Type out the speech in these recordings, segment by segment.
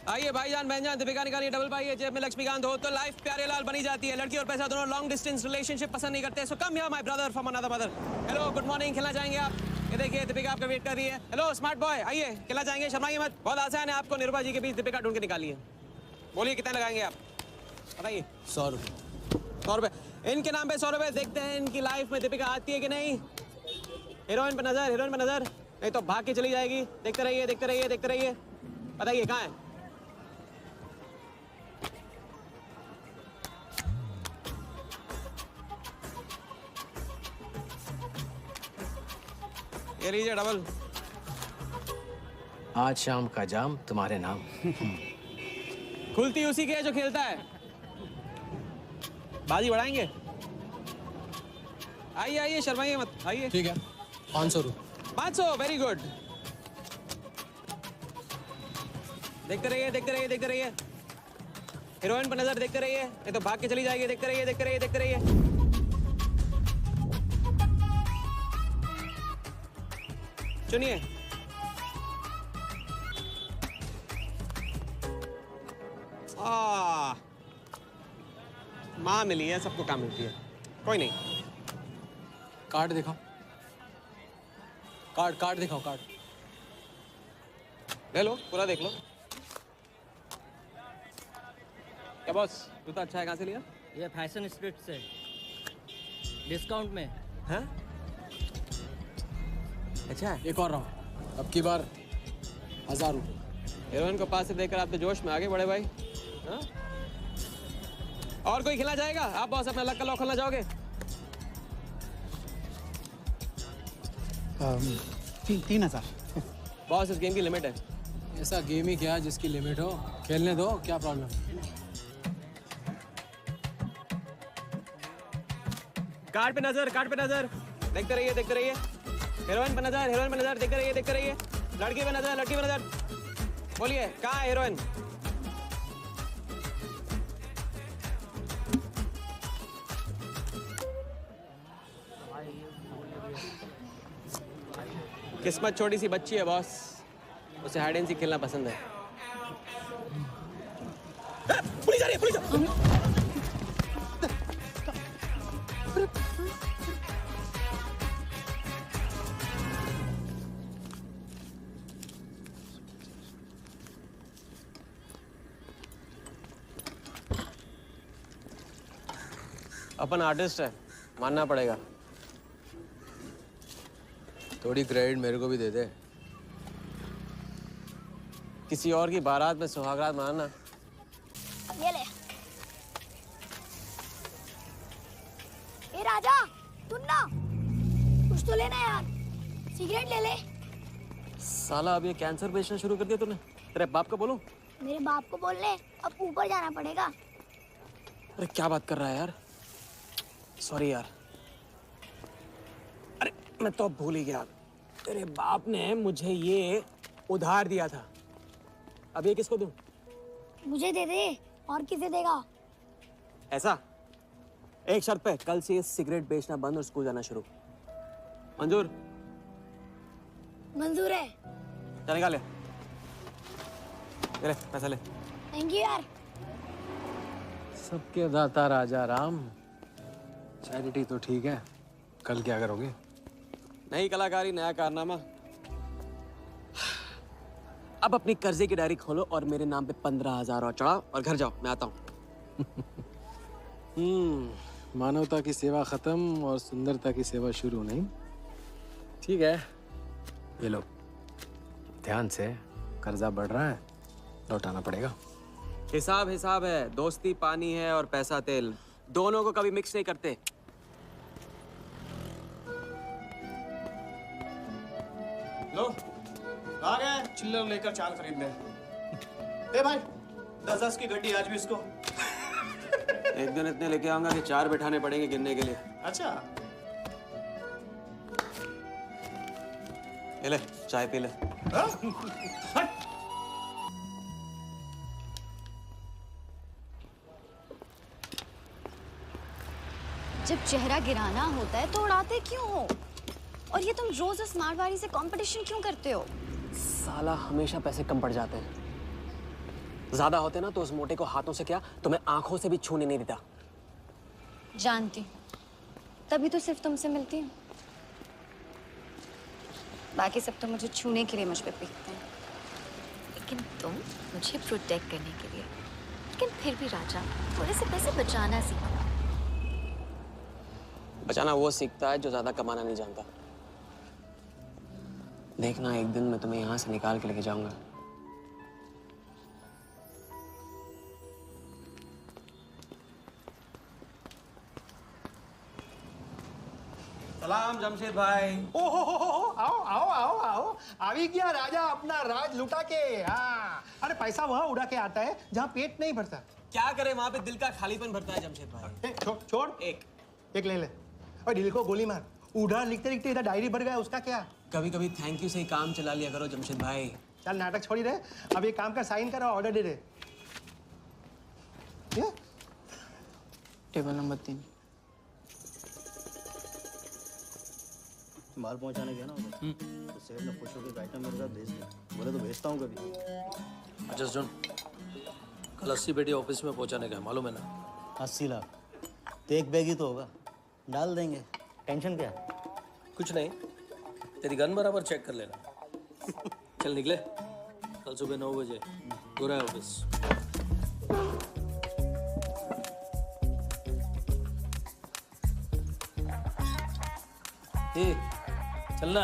आइए भाईजान बहनजान, दीपिका निकालिए डबल पाई है, जेब में लक्ष्मीकांत हो तो लाइफ प्यारे लाल बनी जाती है। लड़की और पैसा दोनों लॉन्ग डिस्टेंस रिलेशनशिप पसंद नहीं करते। So come here my brother from another mother. Hello good morning, खिला जाएंगे आप? ये देखिए दीपिका आपका वेट कर रही है। हेलो स्मार्ट बॉय, आइए खिला जाएंगे, शर्माइए मत। बहुत आसान है, आपको निरुपा जी के बीच दीपिका ढूंढ के निकालिए। बोलिए कितने लगाएंगे आप, बताइए। 100 रुपये। 100 रुपये इनके नाम पे 100 रुपये। देखते हैं इनकी लाइफ में दीपिका आती है कि नहीं। हीरोइन पे नजर, हीरोइन पे नजर, नहीं तो भाग के चली जाएगी। देखते रहिए देखते रहिए देखते रहिए, बताइए कहाँ है। ये लीजिए डबल। आज शाम का जाम तुम्हारे नाम। खुलती उसी की है जो खेलता है। बाजी बढ़ाएंगे? आइए आइए, शर्माइए मत, आइए। ठीक है, 500 रुपये। 500, वेरी गुड। देखते रहिए देखते रहिए देखते रहिए, हीरोइन पर नजर, देखते रहिए नहीं तो भाग के चली जाएगी। देखते रहिए देखते रहिए देखते रहिए। सुनिए, माँ मिली है, सबको काम मिलती है, कोई नहीं। कार्ड दिखाओ, कार्ड दिखाओ, कार्ड ले लो, पूरा देख लो। क्या बॉस, जूता अच्छा है, कहाँ से लिया? ये फैशन स्ट्रीट से, डिस्काउंट में। हाँ अच्छा है। एक और राउंड, अब की बार 1000 रुपये। हीरोइन को पास से देखकर आप तो जोश में आगे बड़े भाई। हाँ? और कोई खिला जाएगा? आप बॉस अपना लक का लॉक खोलना चाहोगे? 3000। बॉस इस गेम की लिमिट है। ऐसा गेम ही क्या जिसकी लिमिट हो, खेलने दो, क्या प्रॉब्लम? कार्ड पे नजर, कार्ड पे नजर, देखते रहिए देखते रहिए। हीरोइन पे नजर, हीरोइन पे नजर, देखते रहिए देखते रहिए। लड़की पे नजर, लड़की पे नजर। बोलिए कहाँ है हीरोइन? किस्मत छोटी सी बच्ची है बॉस, उसे हाइड एंड सीक खेलना पसंद है। पुलिस आ रही है, पुलिस! अपन आर्टिस्ट है, मानना पड़ेगा। थोड़ी क्रेडिट मेरे को भी दे दे। किसी और की बारात में सुहागरात मनाना। ये ले। ए राजा, सुन ना, कुछ तो लेना यार, सिगरेट ले ले। साला अब ये कैंसर बेचना शुरू कर दिया तूने। तेरे बाप को बोलूं? मेरे बाप को बोल ले, अब ऊपर जाना पड़ेगा। अरे क्या बात कर रहा है यार, सॉरी यार। अरे मैं तो भूल ही गया, तेरे बाप ने मुझे ये उधार दिया था। अब ये किसको दूं? मुझे दे दे, और किसे देगा? ऐसा, एक शर्त पे, कल से ये सिगरेट बेचना बंद और स्कूल जाना शुरू। मंजूर? मंजूर है। चल निकाल ले, पैसा ले। थैंक यू यार। सबके दाता राजा राम। चैरिटी तो ठीक है, कल क्या करोगे? नई कलाकारी, नया कारनामा। अब अपनी कर्जे की डायरी खोलो और मेरे नाम पे 15,000 और चढ़ाओ और घर जाओ, मैं आता हूँ। मानवता की सेवा खत्म और सुंदरता की सेवा शुरू नहीं। ठीक है, ये लो, ध्यान से, कर्जा बढ़ रहा है, लौटाना पड़ेगा। हिसाब हिसाब है, दोस्ती पानी है और पैसा तेल, दोनों को कभी मिक्स नहीं करते। लो, आ गए चिल्लर लेकर चाल खरीदने। ए भाई, 10-10 की गड्डी आज भी इसको। एक दिन इतने लेके आऊंगा कि 4 बिठाने पड़ेंगे गिनने के लिए। अच्छा, ये ले, चाय पी ले। जब चेहरा गिराना होता है तो उड़ाते क्यों हो? और ये तुम रोज उस मारवाड़ी से कंपटीशन क्यों करते हो? साला हमेशा पैसे कम पड़ जाते हैं। ज्यादा होते ना तो उस मोटे को हाथों से क्या तुम्हें आंखों से भी छूने नहीं देता। जानती हूँ, तभी तो सिर्फ तुमसे मिलती हूँ। बाकी सब तो मुझे छूने के लिए मुझ पे पीटते हैं। लेकिन तुम मुझे प्रोटेक्ट करने के लिए। लेकिन फिर भी राजा, थोड़े से पैसे बचाना सीखो। बचाना वो सीखता है जो ज्यादा कमाना नहीं जानता। देखना एक दिन मैं तुम्हें यहाँ से निकाल के लेके जाऊंगा। सलाम जमशेद भाई। ओ हो, आओ आओ आओ आओ, आवी गया राजा अपना राज लुटा के। हाँ, अरे पैसा वहाँ उड़ा के आता है जहाँ पेट नहीं भरता। क्या करे, वहां पे दिल का खालीपन भरता है जमशेद भाई। छोड़ एक ले ले और दिल को गोली मार। उड़ा लिखते लिखते इधर डायरी भर गया, उसका क्या? कभी कभी थैंक यू से ही काम चला लिया करो जमशेद भाई। चल नाटक छोड़ी रहे, अब एक काम का साइन करो, ऑर्डर दे दे। Table number 3। माल पहुंचाने गया ना उधर, तो सेठ ने खुश होकर आइटम मेरे साथ भेज दिया। बोले तो भेजता हूँ कभी। अच्छा सुन, कल 80 पेटी ऑफिस में पहुंचाने का है, मालूम है ना? 80 लाख तो एक बैग ही तो होगा, डाल देंगे। टेंशन क्या है? कुछ नहीं, तेरी गन बराबर चेक कर लेना। चल निकले, कल सुबह 9 बजे पूरा है ऑफिस। चलना।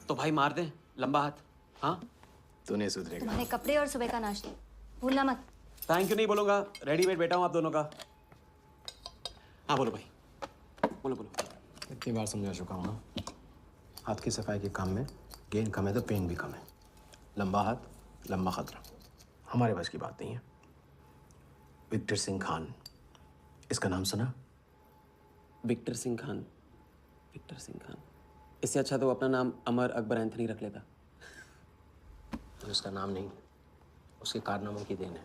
तो भाई मार दे लंबा हाथ। हाँ तू नहीं सुधरेगा। तुम्हारे कपड़े और सुबह का नाश्ता भूलना मत। थैंक यू नहीं बोलूंगा, रेडी वेट बैठा हूँ आप दोनों का। हाँ बोलो भाई, बोलो बोलो। इतनी बार समझा चुका हूँ ना, हाथ की सफाई के काम में गेन कम है तो पेन भी कम है। लंबा हाथ लंबा खतरा, हमारे बस की बात नहीं है। विक्टर सिंह खान, इसका नाम सुना? Victor Singh Khan, Victor Singh Khan. इससे अच्छा तो अपना नाम अमर अकबर एंथनी रख लेता। तो उसका नाम नहीं, उसके कारनामों की देन है।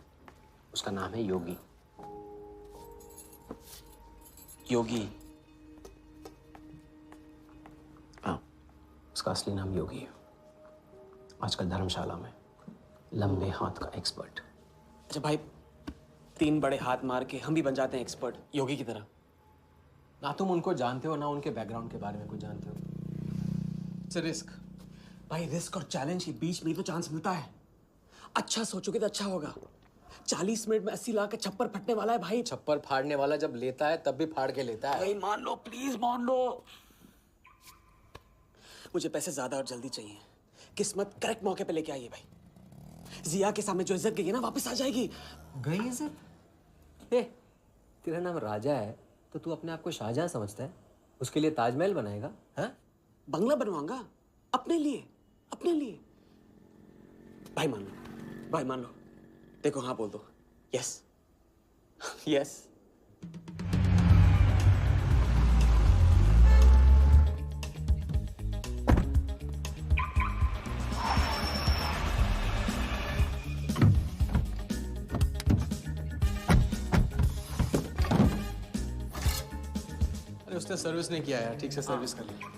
उसका नाम है योगी। योगी? हाँ, उसका असली नाम योगी है। आजकल धर्मशाला में लंबे हाथ का एक्सपर्ट। अच्छा भाई, 3 बड़े हाथ मार के हम भी बन जाते हैं एक्सपर्ट योगी की तरह। ना तुम उनको जानते हो ना उनके बैकग्राउंड के बारे में कुछ जानते हो। It's a risk. भाई रिस्क और चैलेंज के बीच में तो चांस मिलता है। अच्छा सोचोगे तो अच्छा होगा। 40 मिनट में 80 लाख का छप्पर फटने वाला है भाई। छप्पर फाड़ने वाला जब लेता है तब भी फाड़ के लेता है। भाई मान लो, प्लीज मान लो। मुझे पैसे ज्यादा और जल्दी चाहिए। किस्मत करेक्ट मौके पे लेके आई है भाई। जिया के सामने जो इज्जत गई है ना, वापस आ जाएगी। गई इज्जत? तेरा नाम राजा है तो तू अपने आप को शाहजहां समझता है? उसके लिए ताजमहल बनाएगा? हाँ, बंगला बनवाऊंगा अपने लिए, अपने लिए। भाई मान लो, भाई मान लो। देखो हाँ बोल दो। Yes yes. अरे उसने सर्विस नहीं किया यार, ठीक से सर्विस कर ली।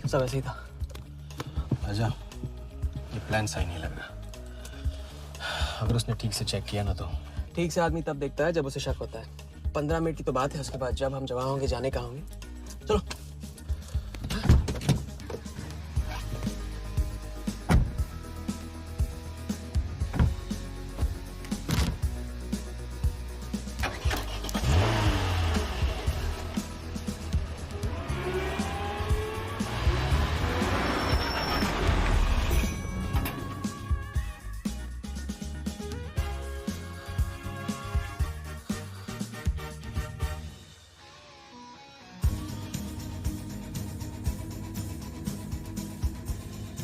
सब ऐसे ही था। राजा, ये प्लान सही नहीं लग रहा। अगर उसने ठीक से चेक किया ना तो। ठीक से आदमी तब देखता है जब उसे शक होता है। 15 मिनट की तो बात है, उसके बाद जब हम जवां होंगे जाने कहाँ होंगे। चलो।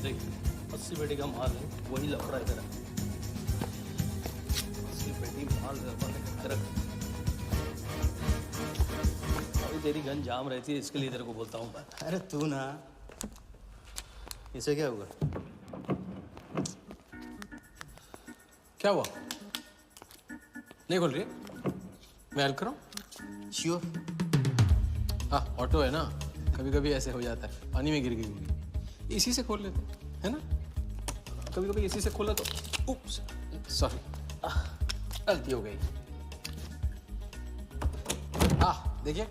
देख 80 पेटी का माल है, वही लफड़ा इधर है। 80 पेटी माल रख। अभी तेरी गन जाम रहती है, इसके लिए तेरे को बोलता हूँ मैं। अरे तू ना, इसे क्या हुआ? क्या हुआ? नहीं खोल रही? मैं हेल्प करूं? श्योर। हाँ, ऑटो है ना, कभी कभी ऐसे हो जाता है, पानी में गिर गई होगी। इसी से खोल लेते है ना? कभी कभी इसी से खोला तो उप्स, सॉरी, गलती हो गई। देखिए,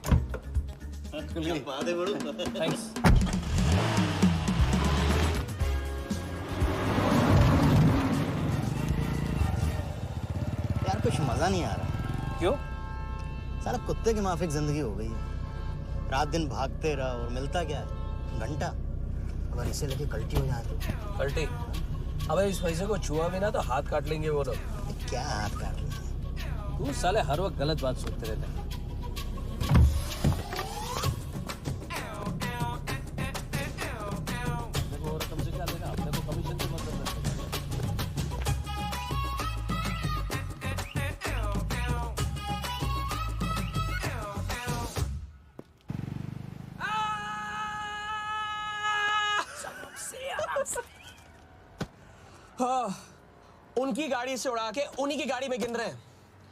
बात है बड़ू। थैंक्स। यार कुछ मजा नहीं आ रहा। क्यों? साला कुत्ते की माफिक जिंदगी हो गई है। रात दिन भागते रहा और मिलता क्या है? घंटा। अगर इसे लेके कल्टी हो जाए तो? पलटी? अबे इस पैसे को छुआ भी ना तो हाथ काट लेंगे वो लोग। क्या हाथ काट लेंगे? तू साले हर वक्त गलत बात सोचते रहते हैं। देखो और तुमसे क्या लेना? अपने को कमीशन से मतलब है। हाँ, उनकी गाड़ी से उड़ा के उन्हीं की गाड़ी में गिन रहे हैं।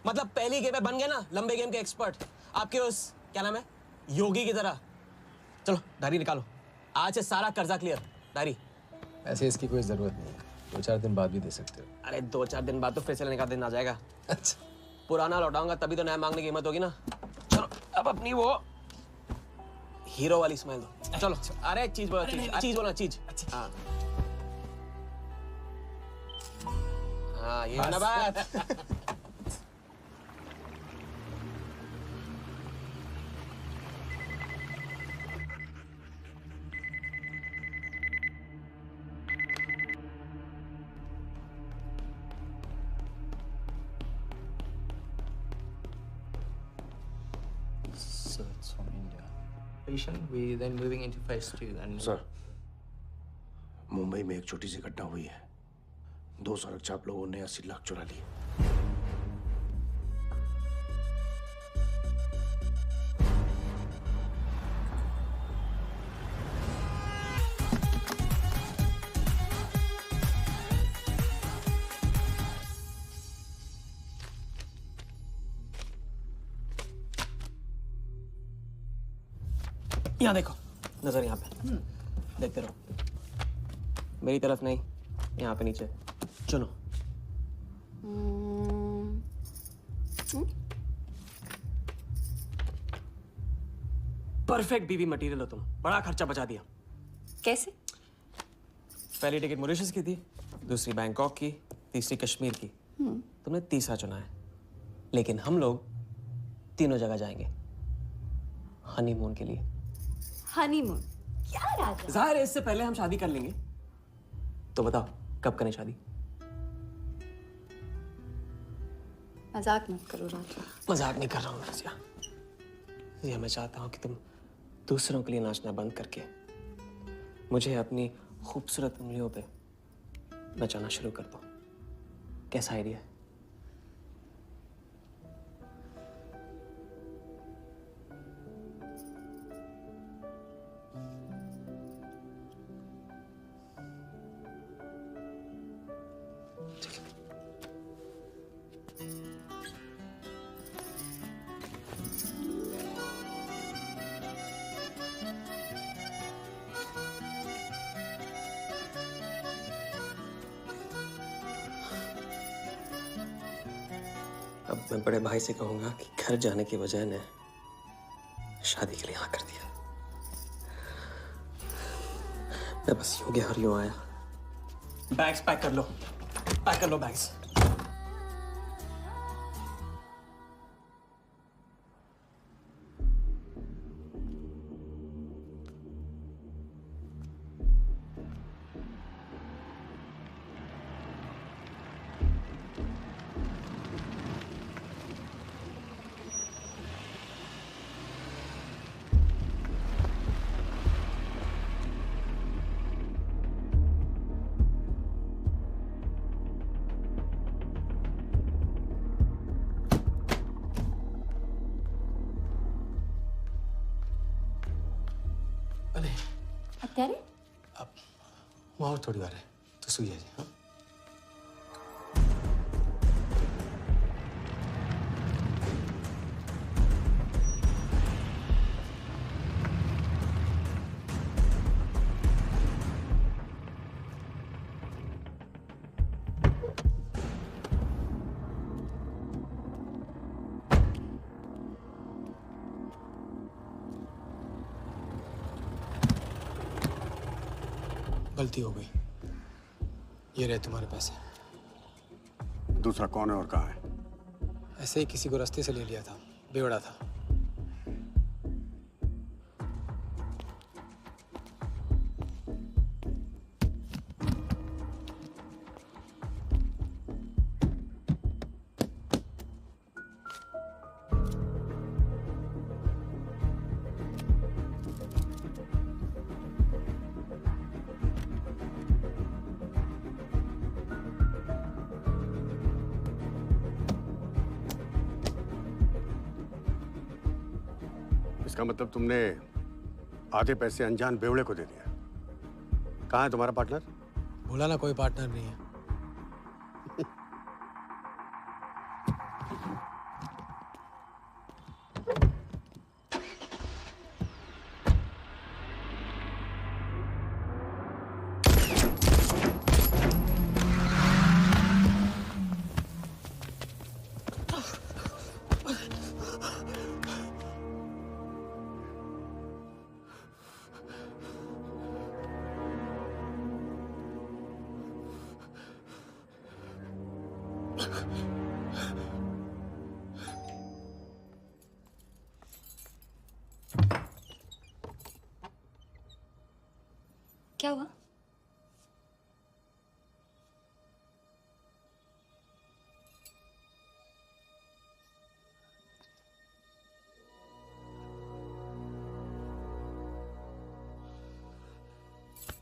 मतलब पहली गेम में बन गए ना लंबे गेम के एक्सपर्ट। आपके उस क्या नाम है योगी की तरह। चलो डायरी निकालो, आज से सारा कर्जा क्लियर। डायरी। ऐसे इसकी कोई जरूरत नहीं है, 2-4 दिन बाद भी दे सकते हो। अरे 2-4 दिन बाद तो फिर से लेने का दिन आ जाएगा। अच्छा, पुराना लौटाऊंगा तभी तो नया मांगने की हिम्मत होगी ना। चलो अब अपनी वो हीरो वाली स्माइल दो। चलो अरे चीज बोलो, चीज बोलो, चीज। हाँ हाँ, ये है ना बात। So it's from India. We then moving into phase 2 and sir, Mumbai में एक छोटी सी घटना हुई है। 2 सड़क चाप लोगों ने 80 लाख चुरा लिए। यहाँ देखो, नजर यहाँ पे देखते रहो। मेरी तरफ नहीं, यहाँ पे नीचे। चुनो। परफेक्ट बीवी मटेरियल हो तुम, बड़ा खर्चा बचा दिया। कैसे? पहली टिकट मॉरिशस की थी, दूसरी बैंकॉक की, तीसरी कश्मीर की। तुमने तीसरा चुना है, लेकिन हम लोग तीनों जगह जाएंगे हनीमून के लिए। हनीमून? क्या राजा? जाहिर है इससे पहले हम शादी कर लेंगे। तो बताओ कब करें शादी? मजाक मत करो राजा। मजाक नहीं कर रहा हूँ रज़िया। ये मैं चाहता हूँ कि तुम दूसरों के लिए नाचना बंद करके मुझे अपनी खूबसूरत उंगलियों पे नचाना शुरू कर दो। कैसा आइडिया है? अब मैं बड़े भाई से कहूंगा कि घर जाने के बजाय ने शादी के लिए हाँ कर दिया। मैं बस यूं गया और यूं आया। बैग्स पैक कर लो बैग्स। हत्यारे? अब वहाँ और थोड़ी बार है तो सो जाइए। हाँ? गलती हो गई। ये रहे तुम्हारे पैसे। दूसरा कौन है और कहाँ है? ऐसे ही किसी को रास्ते से ले लिया था, बेवड़ा था। इसका मतलब तुमने आधे पैसे अनजान बेवड़े को दे दिया। कहाँ है तुम्हारा पार्टनर? बोला ना कोई पार्टनर नहीं है। क्या हुआ?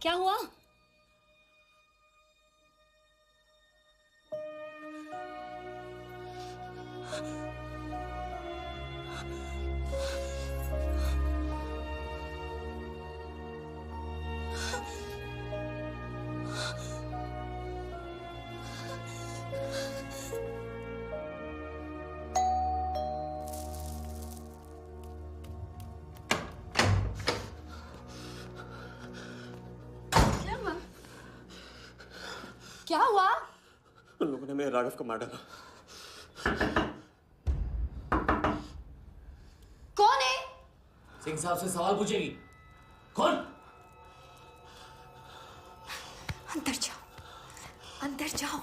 क्या हुआ? क्या हुआ? उन लोगों ने मेरे राघव को मार डाला। कौन है? सिंह साहब से सवाल पूछेगी। कौन? अंदर जाओ, अंदर जाओ।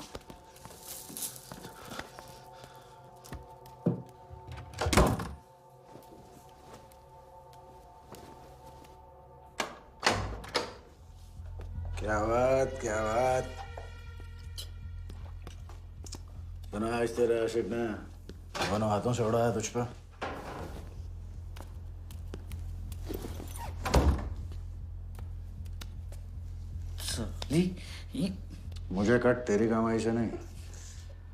क्या बात, क्या बात। सुना आज तेरे आशिक ने दोनों हाथों से उड़ाया तुझ पर। मुझे कट तेरी कमाई से नहीं,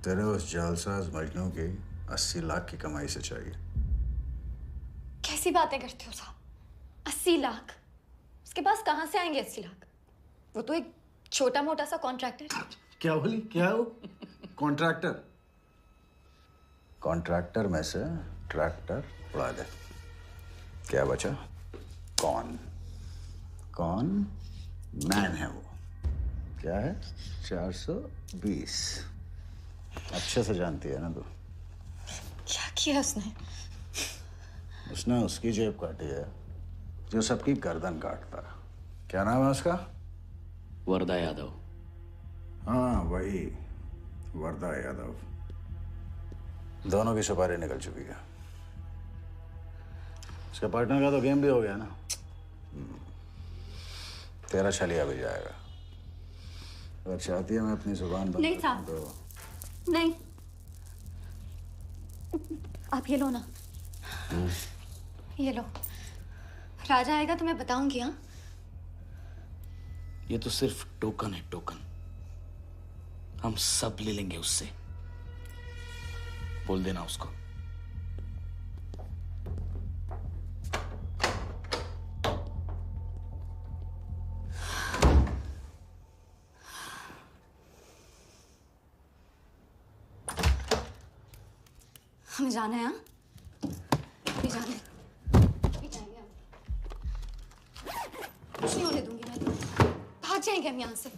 तेरे उस जालसाज मजनू की 80 लाख की कमाई से चाहिए। कैसी बातें करते हो साहब? 80 लाख? उसके पास कहाँ से आएंगे 80 लाख? वो तो एक छोटा मोटा सा कॉन्ट्रैक्टर है। क्या बोली? क्या हो? कॉन्ट्रैक्टर? कॉन्ट्रैक्टर में से ट्रैक्टर उड़ा दे। क्या बचा? कौन? कौन मैन है वो? क्या है? 420। अच्छे से जानती है ना तू? किया उसने? उसने उसकी जेब काटी है जो सबकी गर्दन काटता है। क्या नाम है उसका? वरदा यादव। हाँ वही, वरदा यादव। दोनों की सुपारी निकल चुकी है। उसके पार्टनर का तो गेम भी हो गया ना। तेरा छलिया भी जाएगा। अगर चाहती है मैं अपनी जुबान बंद नहीं कर साहब। दूं तो नहीं, आप ये लो ना, ये लो। राजा आएगा तो मैं बताऊंगी। हाँ, ये तो सिर्फ टोकन है, टोकन। हम सब ले लेंगे उससे। बोल देना उसको। हमें जाना है। हाँ, भी जाना है। भी जाएंगे हम। कुछ नहीं होने दूंगी मैं। भाग जाएंगे हम यहाँ से।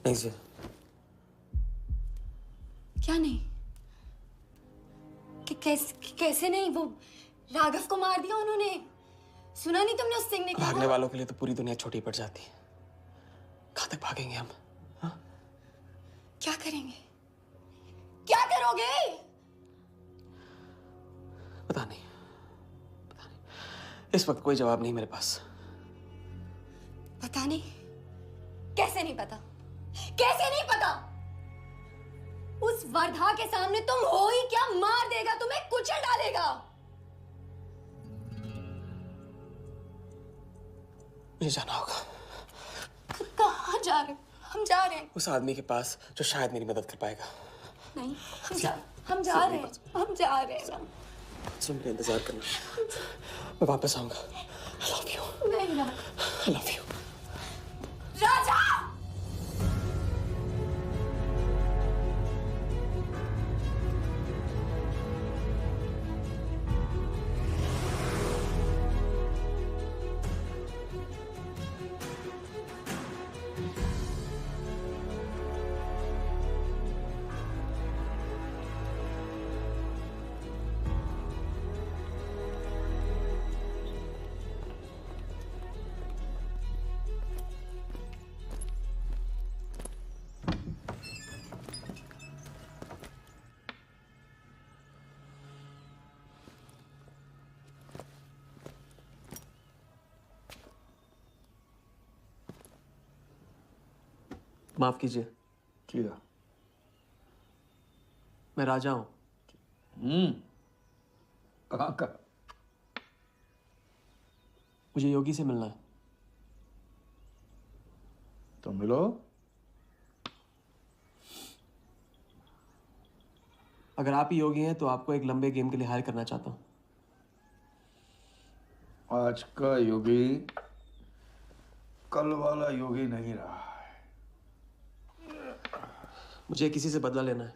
नहीं जी। क्या नहीं? कैसे नहीं? वो राघव को मार दिया उन्होंने। सुना नहीं तुमने उस सिंह ने क्या? भागने वालों के लिए तो पूरी दुनिया छोटी पड़ जाती है। कहाँ तक भागेंगे हम? हाँ? क्या करेंगे? क्या करोगे? पता नहीं। इस वक्त कोई जवाब नहीं मेरे पास। पता नहीं? कैसे नहीं पता? कैसे नहीं पता? उस वर्धा के सामने तुम हो ही क्या? मार देगा, तुम्हें कुचल डालेगा। मुझे जाना होगा। कहाँ जा रहे हो? हम जा रहे हैं। उस आदमी के पास जो शायद मेरी मदद कर पाएगा। नहीं, हम जा रहे हैं। हम जा रहे हैं। सुन, मेरा इंतजार करना। मैं वापस आऊंगा। I love you. नहीं ना। I love you. राजा! माफ कीजिए। किया। मैं राजा हूं। कहाँ का? मुझे योगी से मिलना है। तो मिलो। अगर आप ही योगी हैं तो आपको एक लंबे गेम के लिए हायर करना चाहता हूं। आज का योगी कल वाला योगी नहीं रहा। मुझे किसी से बदला लेना है।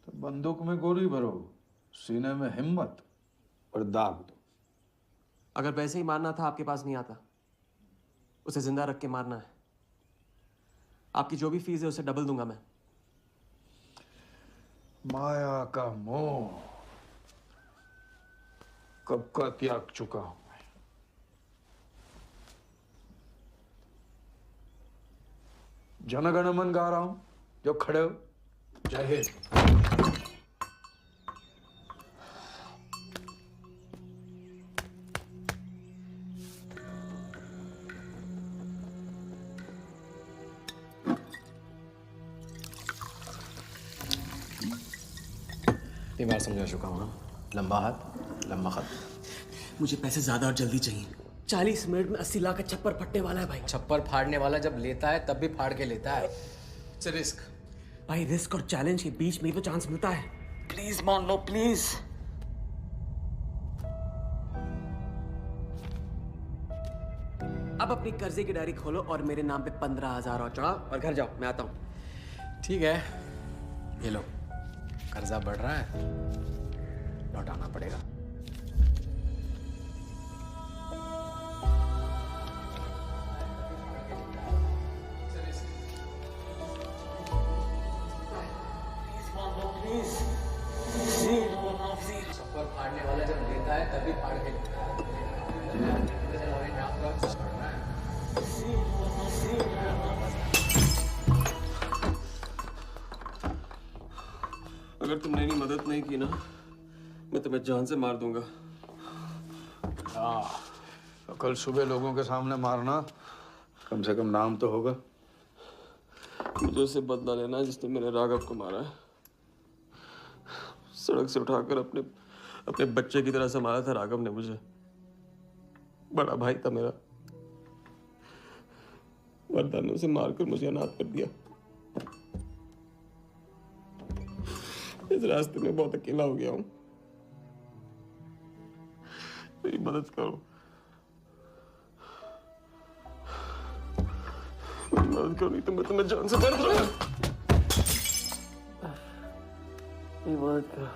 तो बंदूक में गोली भरो, सीने में हिम्मत और दाग दो। अगर वैसे ही मारना था आपके पास नहीं आता। उसे जिंदा रख के मारना है। आपकी जो भी फीस है उसे डबल दूंगा मैं। माया का मोह कब का त्याग चुका हूं मैं। जनगण मन गा रहा हूं, जो खड़े हो। जय हिंद। इतनी बार समझा चुका हूँ। लंबा हाथ लंबा खत। मुझे पैसे ज्यादा और जल्दी चाहिए। 40 मिनट में 80 लाख का छप्पर फटने वाला है भाई। छप्पर फाड़ने वाला जब लेता है तब भी फाड़ के लेता है। It's risk. भाई रिस्क और चैलेंज के बीच में ही तो चांस मिलता है। प्लीज मान लो प्लीज। अब अपनी कर्जे की डायरी खोलो और मेरे नाम पे 15,000 और चढ़ाओ और घर जाओ। मैं आता हूं। ठीक है, ये लो। कर्जा बढ़ रहा है, लौटाना पड़ेगा। Please. तभी पाड़ के अगर तुमने मेरी मदद नहीं की ना, मैं तुम्हें जान से मार दूंगा। हाँ, तो कल सुबह लोगों के सामने मारना, कम से कम नाम तो होगा। मुझे उससे बदला लेना जिसने मेरे राघव को मारा है। सड़क से उठाकर अपने बच्चे की तरह संभाला था राघव ने मुझे। बड़ा भाई था मेरा, वरदान ने उसे मारकर मुझे अनाथ कर दिया। इस रास्ते में बहुत अकेला हो गया हूँ। मेरी मदद करो, मेरी मदद करो, नहीं तो मैं तुम्हें जान से मार दूंगा। मेरी मदद करो।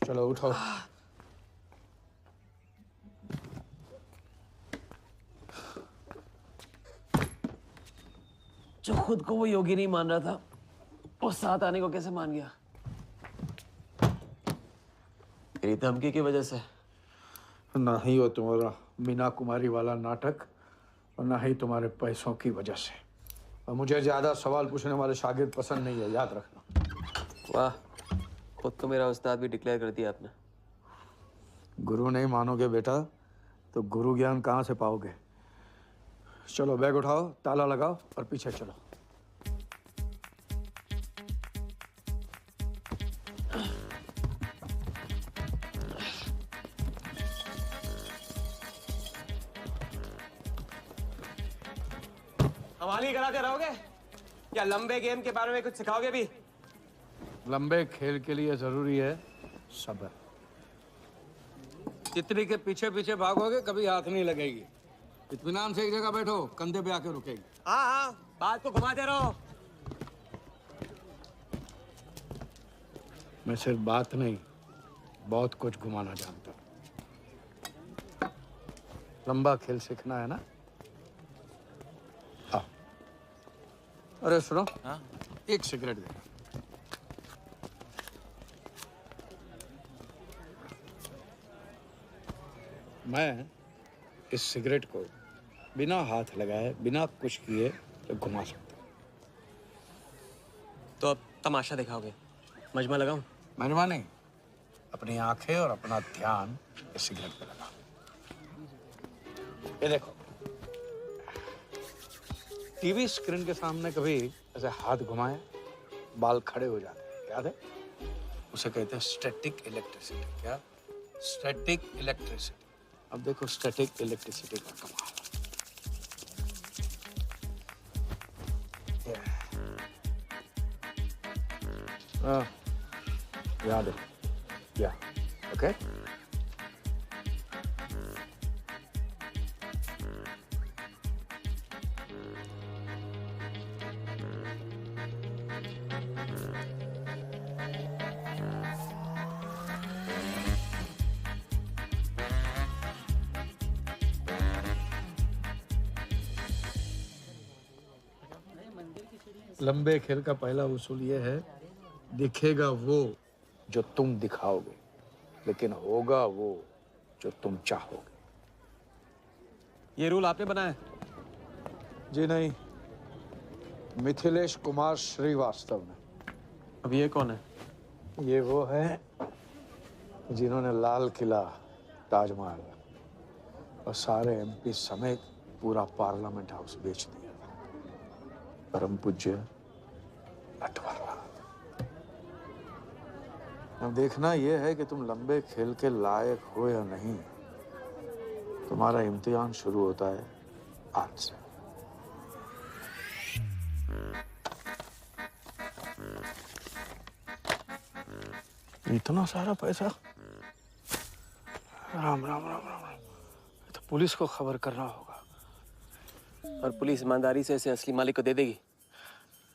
चलो उठो। जो खुद को वो योगी नहीं मान रहा था, वो साथ आने को कैसे मान गया? मेरी धमकी की वजह से। ना ही वो तुम्हारा मीना कुमारी वाला नाटक और ना ही तुम्हारे पैसों की वजह से। और मुझे ज्यादा सवाल पूछने वाले शागिर्द पसंद नहीं है, याद रखना। वाह, खुद को मेरा उस्ताद भी डिक्लेयर कर दिया आपने। गुरु नहीं मानोगे बेटा तो गुरु ज्ञान कहाँ से पाओगे। चलो बैग उठाओ, ताला लगाओ और पीछे चलो। हमारी कराते रहोगे या लंबे गेम के बारे में कुछ सिखाओगे भी? लंबे खेल के लिए जरूरी है सब्र। तितली के पीछे पीछे भागोगे कभी हाथ नहीं लगेगी। इत्मीनान से एक जगह बैठो, कंधे पे आके रुकेगी। हाँ हाँ, बात को घुमाते रहो। मैं सिर्फ बात नहीं, बहुत कुछ घुमाना जानता हूँ। लंबा खेल सीखना है ना? आओ। अरे सुनो, हाँ? एक सिगरेट देना। मैं इस सिगरेट को बिना हाथ लगाए, बिना कुछ किए तो घुमा सकता हूँ। तो अब तमाशा दिखाओगे? मजमा लगाऊं? मजमा नहीं, अपनी आंखें और अपना ध्यान इस सिगरेट पे लगा। ये देखो, टीवी स्क्रीन के सामने कभी ऐसे हाथ घुमाए बाल खड़े हो जाते हैं, याद है? उसे कहते हैं स्टैटिक इलेक्ट्रिसिटी। क्या? Static electricity. अब देखो स्टैटिक इलेक्ट्रिसिटी का कमाल। याद है? या ओके। लंबे खेल का पहला उसूल ये है, दिखेगा वो जो तुम दिखाओगे, लेकिन होगा वो जो तुम चाहोगे। ये रूल आपने बनाया? जी नहीं, मिथिलेश कुमार श्रीवास्तव ने। अब ये कौन है? ये वो है जिन्होंने लाल किला, ताजमहल और सारे एमपी समेत पूरा पार्लियामेंट हाउस बेच दिया था। परम पूज्य नटवरलाल। अब देखना यह है कि तुम लंबे खेल के लायक हो या नहीं। तुम्हारा इम्तिहान शुरू होता है आज से। इतना सारा पैसा? राम राम राम राम राम। तो पुलिस को खबर करना होगा। और पुलिस ईमानदारी से इसे असली मालिक को दे देगी।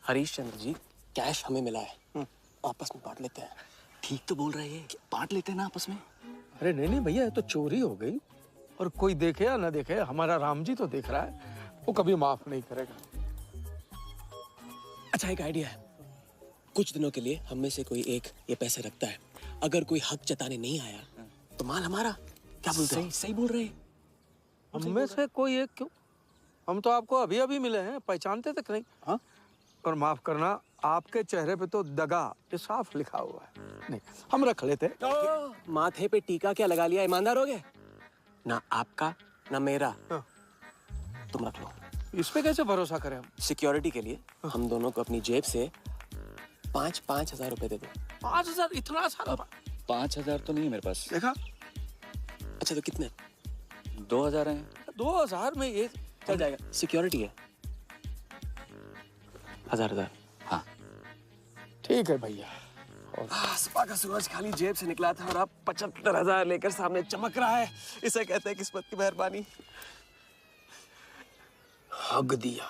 हरीश चंद्र जी, कैश हमें मिला है, आपस में बांट लेते हैं। ठीक तो बोल रहे हैं, बांट लेते ना आपस में। अरे नहीं नहीं भैया, ये तो चोरी हो गई, और कोई देखे या ना देखे, हमारा राम जी तो देख रहा है, वो कभी माफ नहीं करेगा। अच्छा, एक आइडिया है। कुछ दिनों के लिए हम में से कोई एक ये पैसे रखता है, अगर कोई हक जताने नहीं आया तो माल हमारा। क्या बोलते हो? सही बोल रहे हैं। हम में से कोई एक क्यों? हम तो आपको अभी अभी मिले हैं, पहचानते तक नहीं। हाँ, और माफ करना, आपके चेहरे पे तो दगा ये साफ लिखा हुआ है। नहीं, हम रख लेते। माथे पे टीका क्या लगा लिया, ईमानदार हो गए ना? आपका ना मेरा। तुम रख लो। इस पे कैसे भरोसा करें हम? सिक्योरिटी के लिए हम दोनों को अपनी जेब से 5,000 रुपए दे दो। 5,000? इतना सारा? 5,000 तो नहीं है मेरे पास। देखा? अच्छा, तो कितने? 2,000 हैं। 2,000 में ये चल जाएगा। सिक्योरिटी है 1,000। हाँ ठीक है भैया। सुबह का सूरज खाली जेब से निकला था और अब 75,000 लेकर सामने चमक रहा है। इसे कहते हैं किस्मत की मेहरबानी। हग दिया।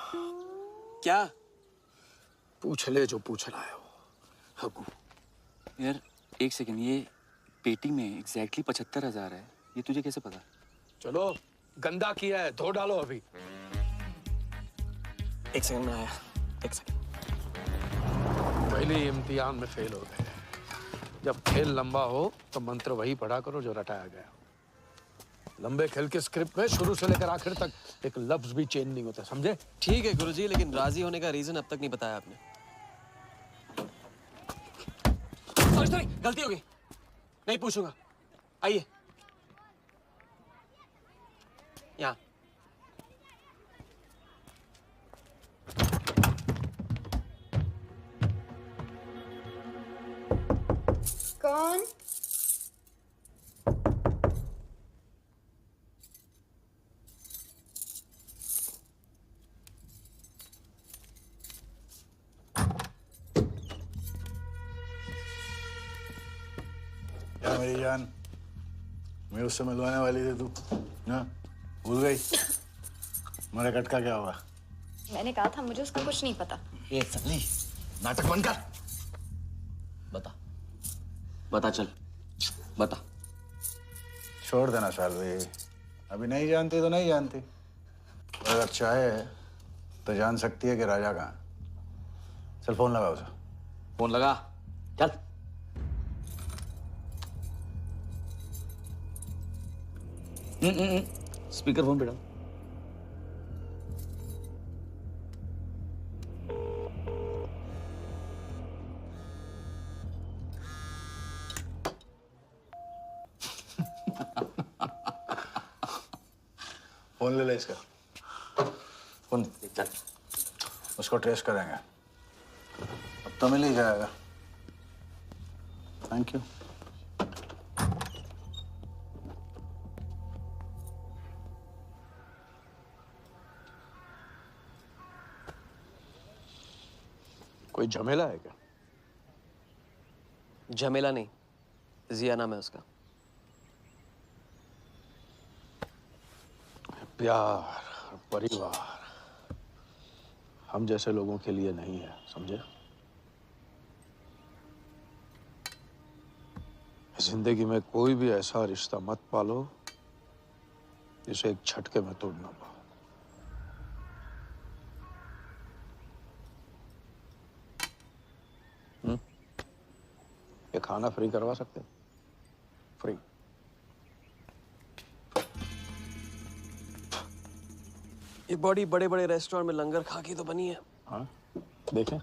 क्या? पूछ ले जो पूछ रहा है वो। हगू। यार एक सेकंड, ये पेटी में एग्जैक्टली 75,000 है, ये तुझे कैसे पता? चलो, गंदा किया है, धो डालो अभी। एक सेकंड में आया। एक सेकंड। पहले ही इम्तिहान में फेल हो गए। जब खेल लंबा हो तो मंत्र वही पढ़ा करो जो रटाया गया। लंबे खेल के स्क्रिप्ट में शुरू से लेकर आखिर तक एक लफ्ज भी चेंज नहीं होता, समझे? ठीक है गुरुजी, लेकिन राजी होने का रीजन अब तक नहीं बताया आपने। सॉरी, गलती हो गई, नहीं पूछूंगा। आइए यहाँ। कौन? क्या मेरी जान, मैं उससे मिलवाने वाली थी, तू ना भूल गई? मेरा कटका क्या हुआ? मैंने कहा था मुझे उसका कुछ नहीं पता। ये सगली नाटक बंद कर। बता चल, बता। छोड़ देना सालवी, अभी नहीं जानती तो नहीं जानती, और अगर चाहे तो जान सकती है कि राजा कहाँ। चल फोन लगा उसे। फोन लगा, चल। स्पीकर फोन पे डाल। फोन ले ले इसका, फोन चल। उसको ट्रेस करेंगे, अब तो मिल ही जाएगा। Thank you. कोई झमेला है क्या? झमेला नहीं, जिया नाम है उसका। प्यार, परिवार हम जैसे लोगों के लिए नहीं है, समझे? जिंदगी में कोई भी ऐसा रिश्ता मत पालो जिसे एक झटके में तोड़ ना पाओ। ये खाना फ्री करवा सकते? फ्री। ये बॉडी बड़े बड़े रेस्टोरेंट में लंगर खा के तो बनी है। हाँ, देखें।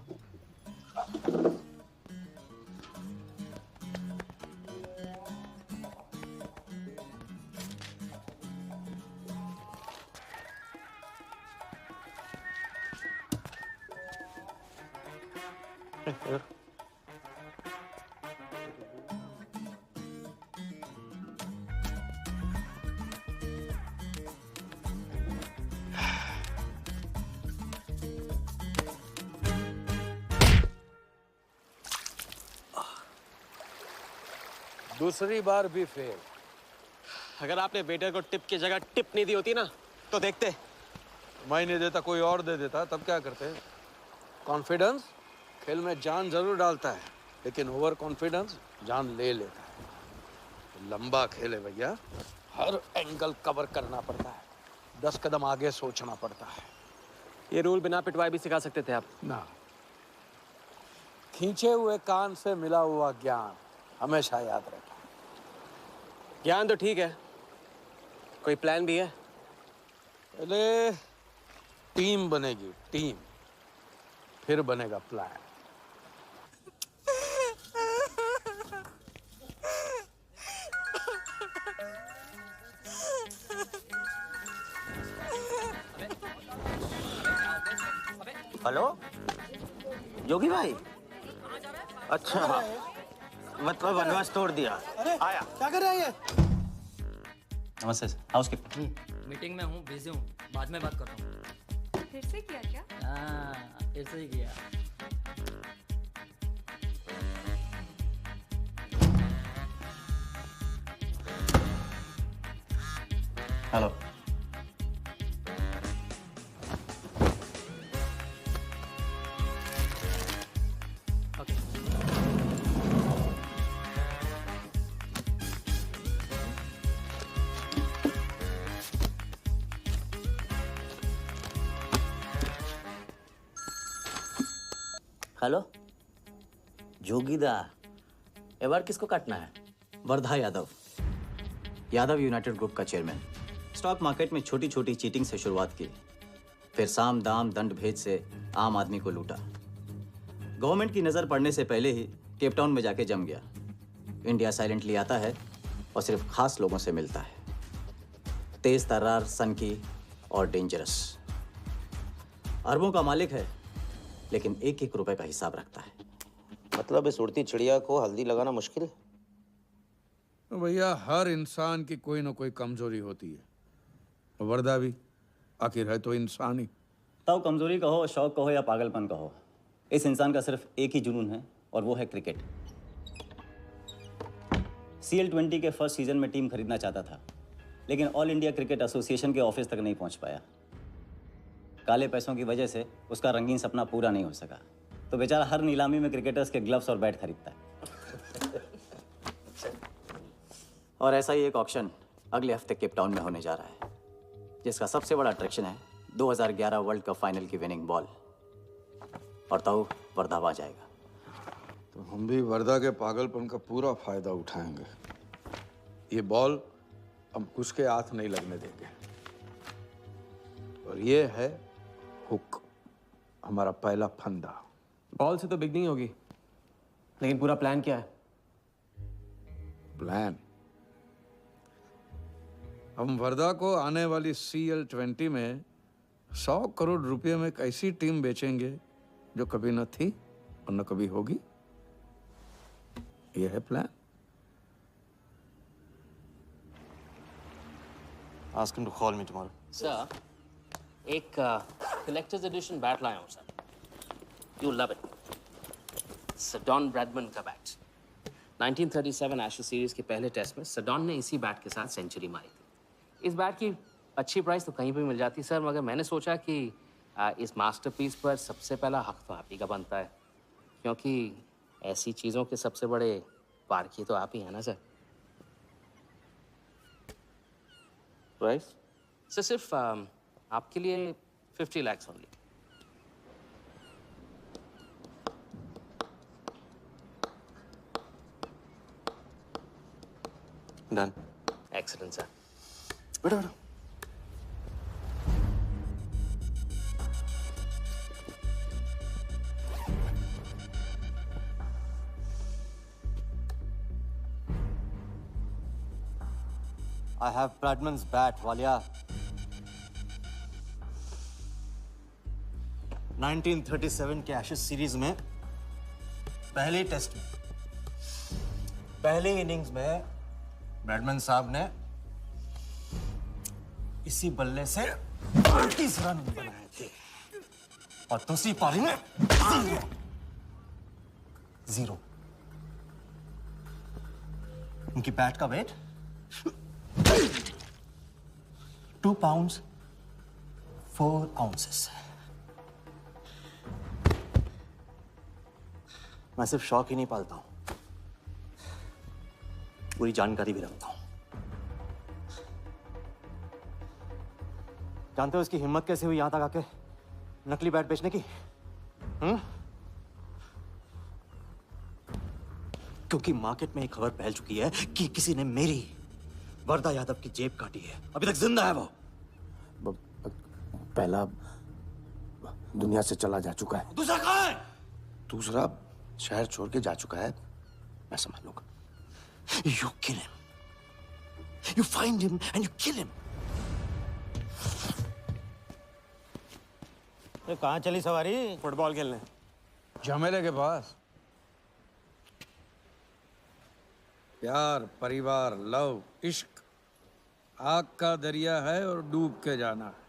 दूसरी बार भी फेल। अगर आपने वेटर को टिप की जगह टिप नहीं दी होती ना तो देखते। मैं नहीं देता, कोई और दे देता, तब क्या करते? कॉन्फिडेंस खेल में जान जरूर डालता है, लेकिन ओवर कॉन्फिडेंस जान ले लेता है। लंबा खेल है भैया, हर एंगल कवर करना पड़ता है, 10 कदम आगे सोचना पड़ता है। ये रूल बिना पिटवाए भी सिखा सकते थे आप ना। खींचे हुए कान से मिला हुआ ज्ञान हमेशा याद रहता है। ज्ञान तो ठीक है, कोई प्लान भी है? पहले टीम बनेगी, टीम, फिर बनेगा प्लान। हेलो योगी भाई, अच्छा मतलब वनवास तोड़ दिया। आया क्या कर रहे हैं ये? नमस्ते सर, हाउसकीपिंग। मीटिंग में हूँ, बिजी हूँ, बाद में बात करता हूँ। फिर से किया क्या? हाँ, फिर से ही किया। हेलो। हेलो जोगीदा, ए बार किसको काटना है? वर्धा यादव, यादव यूनाइटेड ग्रुप का चेयरमैन। स्टॉक मार्केट में छोटी छोटी चीटिंग से शुरुआत की, फिर साम दाम दंड भेद से आम आदमी को लूटा। गवर्नमेंट की नज़र पड़ने से पहले ही केप टाउन में जाके जम गया। इंडिया साइलेंटली आता है और सिर्फ खास लोगों से मिलता है। तेज तर्रार, सनकी और डेंजरस। अरबों का मालिक है, लेकिन एक एक रुपए का हिसाब रखता है। मतलब इस उड़ती चिड़िया को हल्दी लगाना मुश्किल है? तो भैया हर इंसान की कोई ना कोई कमजोरी होती है। वर्दा भी आखिर है तो इंसान ही। ताऊ कमजोरी कहो, शौक कहो या पागलपन कहो, इस इंसान का सिर्फ एक ही जुनून है और वो है क्रिकेट। CL20 के फर्स्ट सीजन में टीम खरीदना चाहता था, लेकिन ऑल इंडिया क्रिकेट एसोसिएशन के ऑफिस तक नहीं पहुंच पाया। काले पैसों की वजह से उसका रंगीन सपना पूरा नहीं हो सका, तो बेचारा हर नीलामी में क्रिकेटर्स के ग्लव्स और बैट खरीदता है। और ऐसा ही एक ऑक्शन अगले हफ्ते केप टाउन में होने जा रहा है, जिसका सबसे बड़ा अट्रैक्शन है 2011 वर्ल्ड कप फाइनल की विनिंग बॉल। और ताऊ वर्धा आ जाएगा। तो हम भी वर्दा के पागलपन का पूरा फायदा उठाएंगे। ये बॉल हम उसके हाथ नहीं लगने देंगे। और ये है हुक, हमारा पहला फंदा। बॉल से तो बिग नहीं होगी, लेकिन पूरा प्लान क्या है? प्लान, हम वर्दा को आने वाली CL20 में 100 करोड़ रुपए में एक ऐसी टीम बेचेंगे जो कभी न थी और न कभी होगी। यह है plan. Ask him to call me tomorrow. Sir, एक कलेक्टर्स एडिशन बैट लाया हूँ sir. You love it. Sir don Bradman का बैट। 1937 एशेज सीरीज के पहले टेस्ट में सडॉन ने इसी बैट के साथ सेंचुरी मारी थी। इस बैट की अच्छी प्राइस तो कहीं भी मिल जाती सर, मगर मैंने सोचा कि इस मास्टरपीस पर सबसे पहला हक तो आप ही का बनता है, क्योंकि ऐसी चीज़ों के सबसे बड़े पारखी तो आप ही हैं ना सर। प्राइस सर सिर्फ आपके लिए 50 lakhs only. Done. Excellent sir. बैठो बैठो। I have Bradman's bat, Walia. 1937 के एशेज सीरीज में पहले टेस्ट में पहले इनिंग्स में ब्रैडमैन साहब ने इसी बल्ले से 38 रन बनाए थे और दूसरी पारी में जीरो। उनकी बैट का वेट 2 pounds 4 ounces। मैं सिर्फ शौक ही नहीं पालता हूं, पूरी जानकारी भी रखता हूँ। जानते हो इसकी हिम्मत कैसे हुई यहां तक आके नकली बैट बेचने की? क्योंकि मार्केट में एक खबर फैल चुकी है कि किसी ने मेरी वरदा यादव की जेब काटी है। अभी तक जिंदा है वो। पहला दुनिया से चला जा चुका है, दूसरा कहाँ है? दूसरा शहर छोड़ के जा चुका है, मैं संभाल लूंगा। You kill him. You find him and you kill him. ये कहाँ चली सवारी? फुटबॉल खेलने। झमेले के पास। प्यार, परिवार, लव, इश्क आग का दरिया है और डूब के जाना है।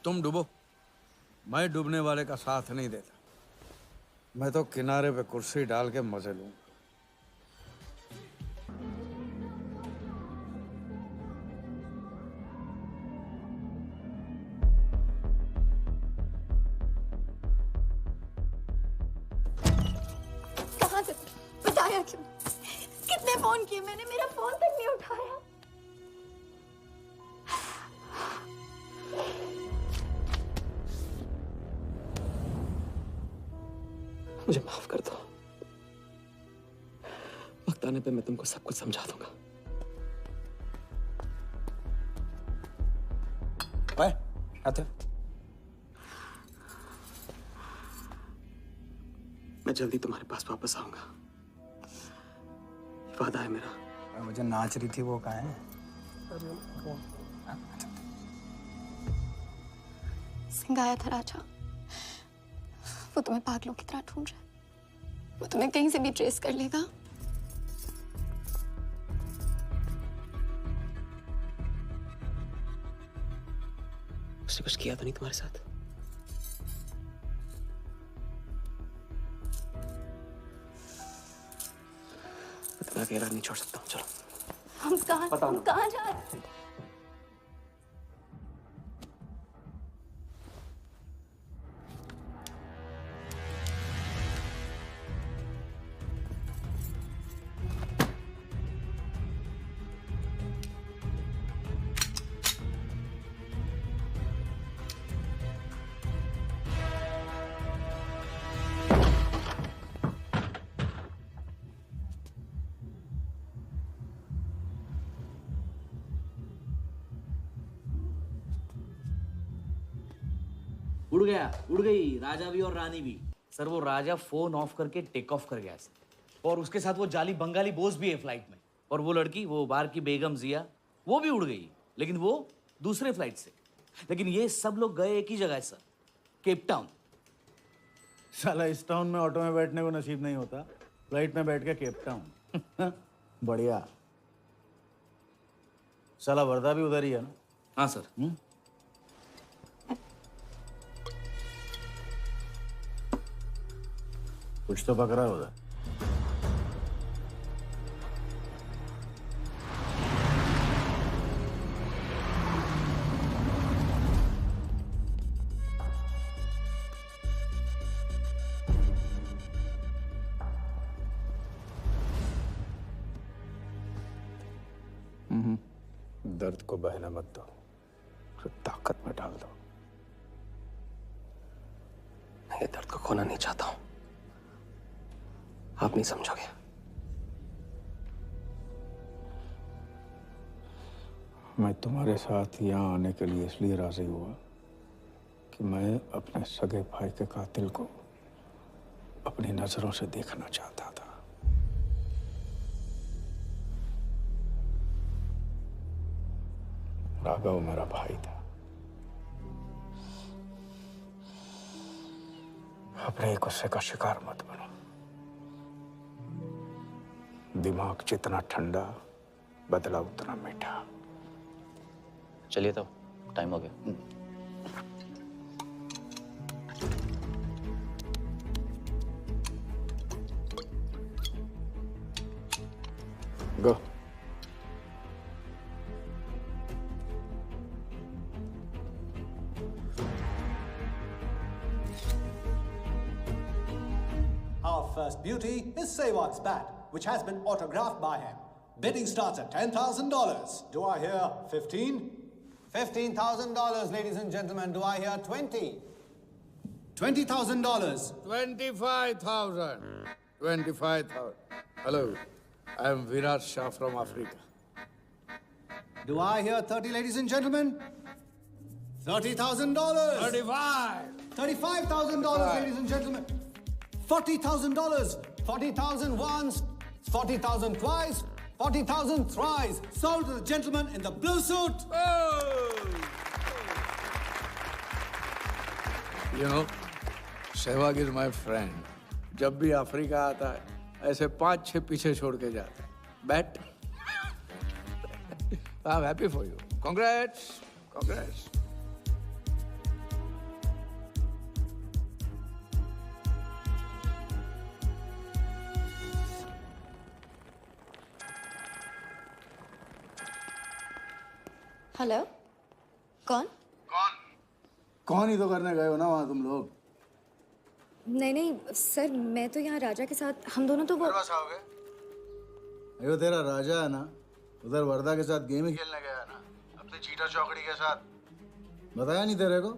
तुम डूबो, मैं डूबने वाले का साथ नहीं देता। मैं तो किनारे पे कुर्सी डाल के मजे लूंगा। कहाँ से बताया क्यों? कितने फोन किए मैंने, मेरा फोन तक नहीं उठाया। मुझे माफ कर दो। वक्त आने पे मैं तुमको सब कुछ समझा दूंगा। आते मैं जल्दी तुम्हारे पास वापस आऊंगा, वादा है मेरा। मुझे नाच रही थी वो कहाँ है? सिंह आया था राजा, वो तुम्हें पागलों की तरह ढूंढ रहा है। वो तुम्हें कहीं से भी ट्रेस कर लेगा। उसने कुछ किया तो नहीं तुम्हारे साथ? मैं तुम्हें अकेला नहीं छोड़ सकता हूँ। चलो हम कहाँ जा रहे हैं? उड़ गई राजा भी और रानी भी। सर वो राजा फोन ऑफ करके टेक ऑफ कर गया सर, और उसके साथ वो जाली बंगाली बोस भी है फ्लाइट में। और वो लड़की, वो बाहर की बेगम जिया, वो भी उड़ गई, लेकिन वो दूसरे फ्लाइट से। लेकिन ये सब लोग गए एक ही जगह सर, केप टाउन। साला इस टाउन में ऑटो में बैठने को नसीब नहीं होता, फ्लाइट में बैठ के केप टाउन। बढ़िया। साला वर्दा भी उधर ही है ना? हाँ सर। कुछ तो पकड़ा उधर। दर्द को बहने मत दो, तो ताकत में डाल दो। मैं ये दर्द को खोना नहीं चाहता हूं, आप नहीं समझोगे। मैं तुम्हारे साथ यहाँ आने के लिए इसलिए राजी हुआ कि मैं अपने सगे भाई के कातिल को अपनी नजरों से देखना चाहता था। राघव मेरा भाई था। अपने गुस्से का शिकार मत बनो। दिमाग जितना ठंडा, बदला उतना मीठा। चलिए तो टाइम हो गया। गो। Our first beauty is Sehwag's bat. which has been autographed by him. Bidding starts at $10,000. Do I hear 15? $15,000, ladies and gentlemen. Do I hear 20? $20,000. 25,000. 25,000. Hello, I am Virat Shah from Africa. Do I hear 30, ladies and gentlemen? $30,000. 35. $35,000, ladies and gentlemen. $40,000. 40,000 once, 40,000 twice, 40,000 thrice. Sold to the gentleman in the blue suit. You know, Sehwag is my friend. जब भी Africa आता है, ऐसे 5-6 पीछे छोड़ के जाता है. Bet? I'm happy for you. Congrats. Congrats. Hello कौन? कौन ही तो करने गए हो ना वहाँ तुम लोग? नहीं नहीं सर, मैं तो यहाँ राजा के साथ, हम दोनों तो वो अयो तेरा राजा है ना, उधर वर्दा के साथ गेम ही खेलने गया है ना, अपने चीटा चौकड़ी के साथ. बताया नहीं तेरे को?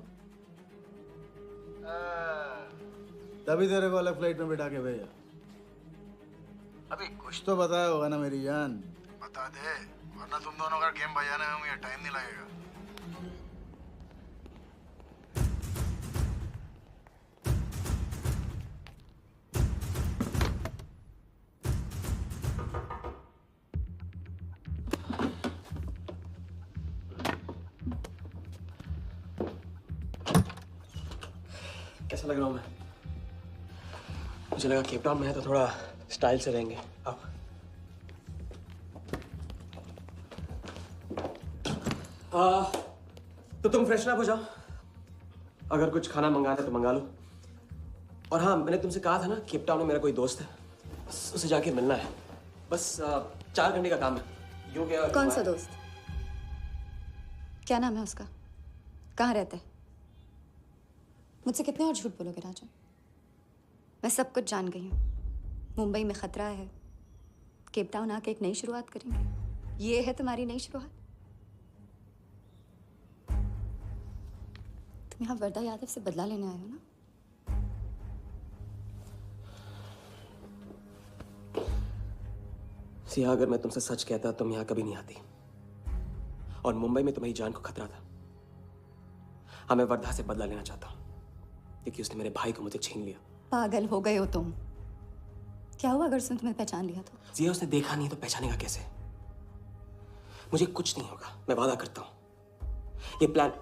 तभी तेरे को अलग फ्लाइट में बिठा के भेजा. अभी कुछ तो बताया होगा ना मेरी जान. बता दे, वरना तुम दोनों का गेम बजाने में मुझे टाइम नहीं लगेगा. कैसा लग रहा हूँ मैं? मुझे लगा केप टाउन में है तो थोड़ा स्टाइल से रहेंगे. अब तो तुम फ्रेशन अप हो जाओ. अगर कुछ खाना मंगाना है तो मंगा लो. और हाँ, मैंने तुमसे कहा था ना, केप टाउन में मेरा कोई दोस्त है, बस उसे जाके मिलना है. बस 4 घंटे का काम है. यूं क्या? कौन सा दोस्त? क्या नाम है उसका? कहाँ रहता है? मुझसे कितने और झूठ बोलोगे राजा? मैं सब कुछ जान गई हूँ. मुंबई में खतरा है, केप टाउन आके एक नई शुरुआत करेंगे. ये है तुम्हारी नई शुरुआत? तुम यहाँ वर्दा यादव से बदला लेने आए हो ना? सिया, अगर मैं तुमसे सच कहता तुम यहाँ कभी नहीं आती. और मुंबई में तुम्हारी जान को खतरा था. हाँ, मैं वर्धा से बदला लेना चाहता हूँ क्योंकि उसने मेरे भाई को मुझे छीन लिया. पागल हो गए हो तुम. क्या हुआ अगर उसने तुम्हें पहचान लिया तो? सिया, उसने देखा नहीं तो पहचानेगा कैसे? मुझे कुछ नहीं होगा, मैं वादा करता हूँ. ये प्लान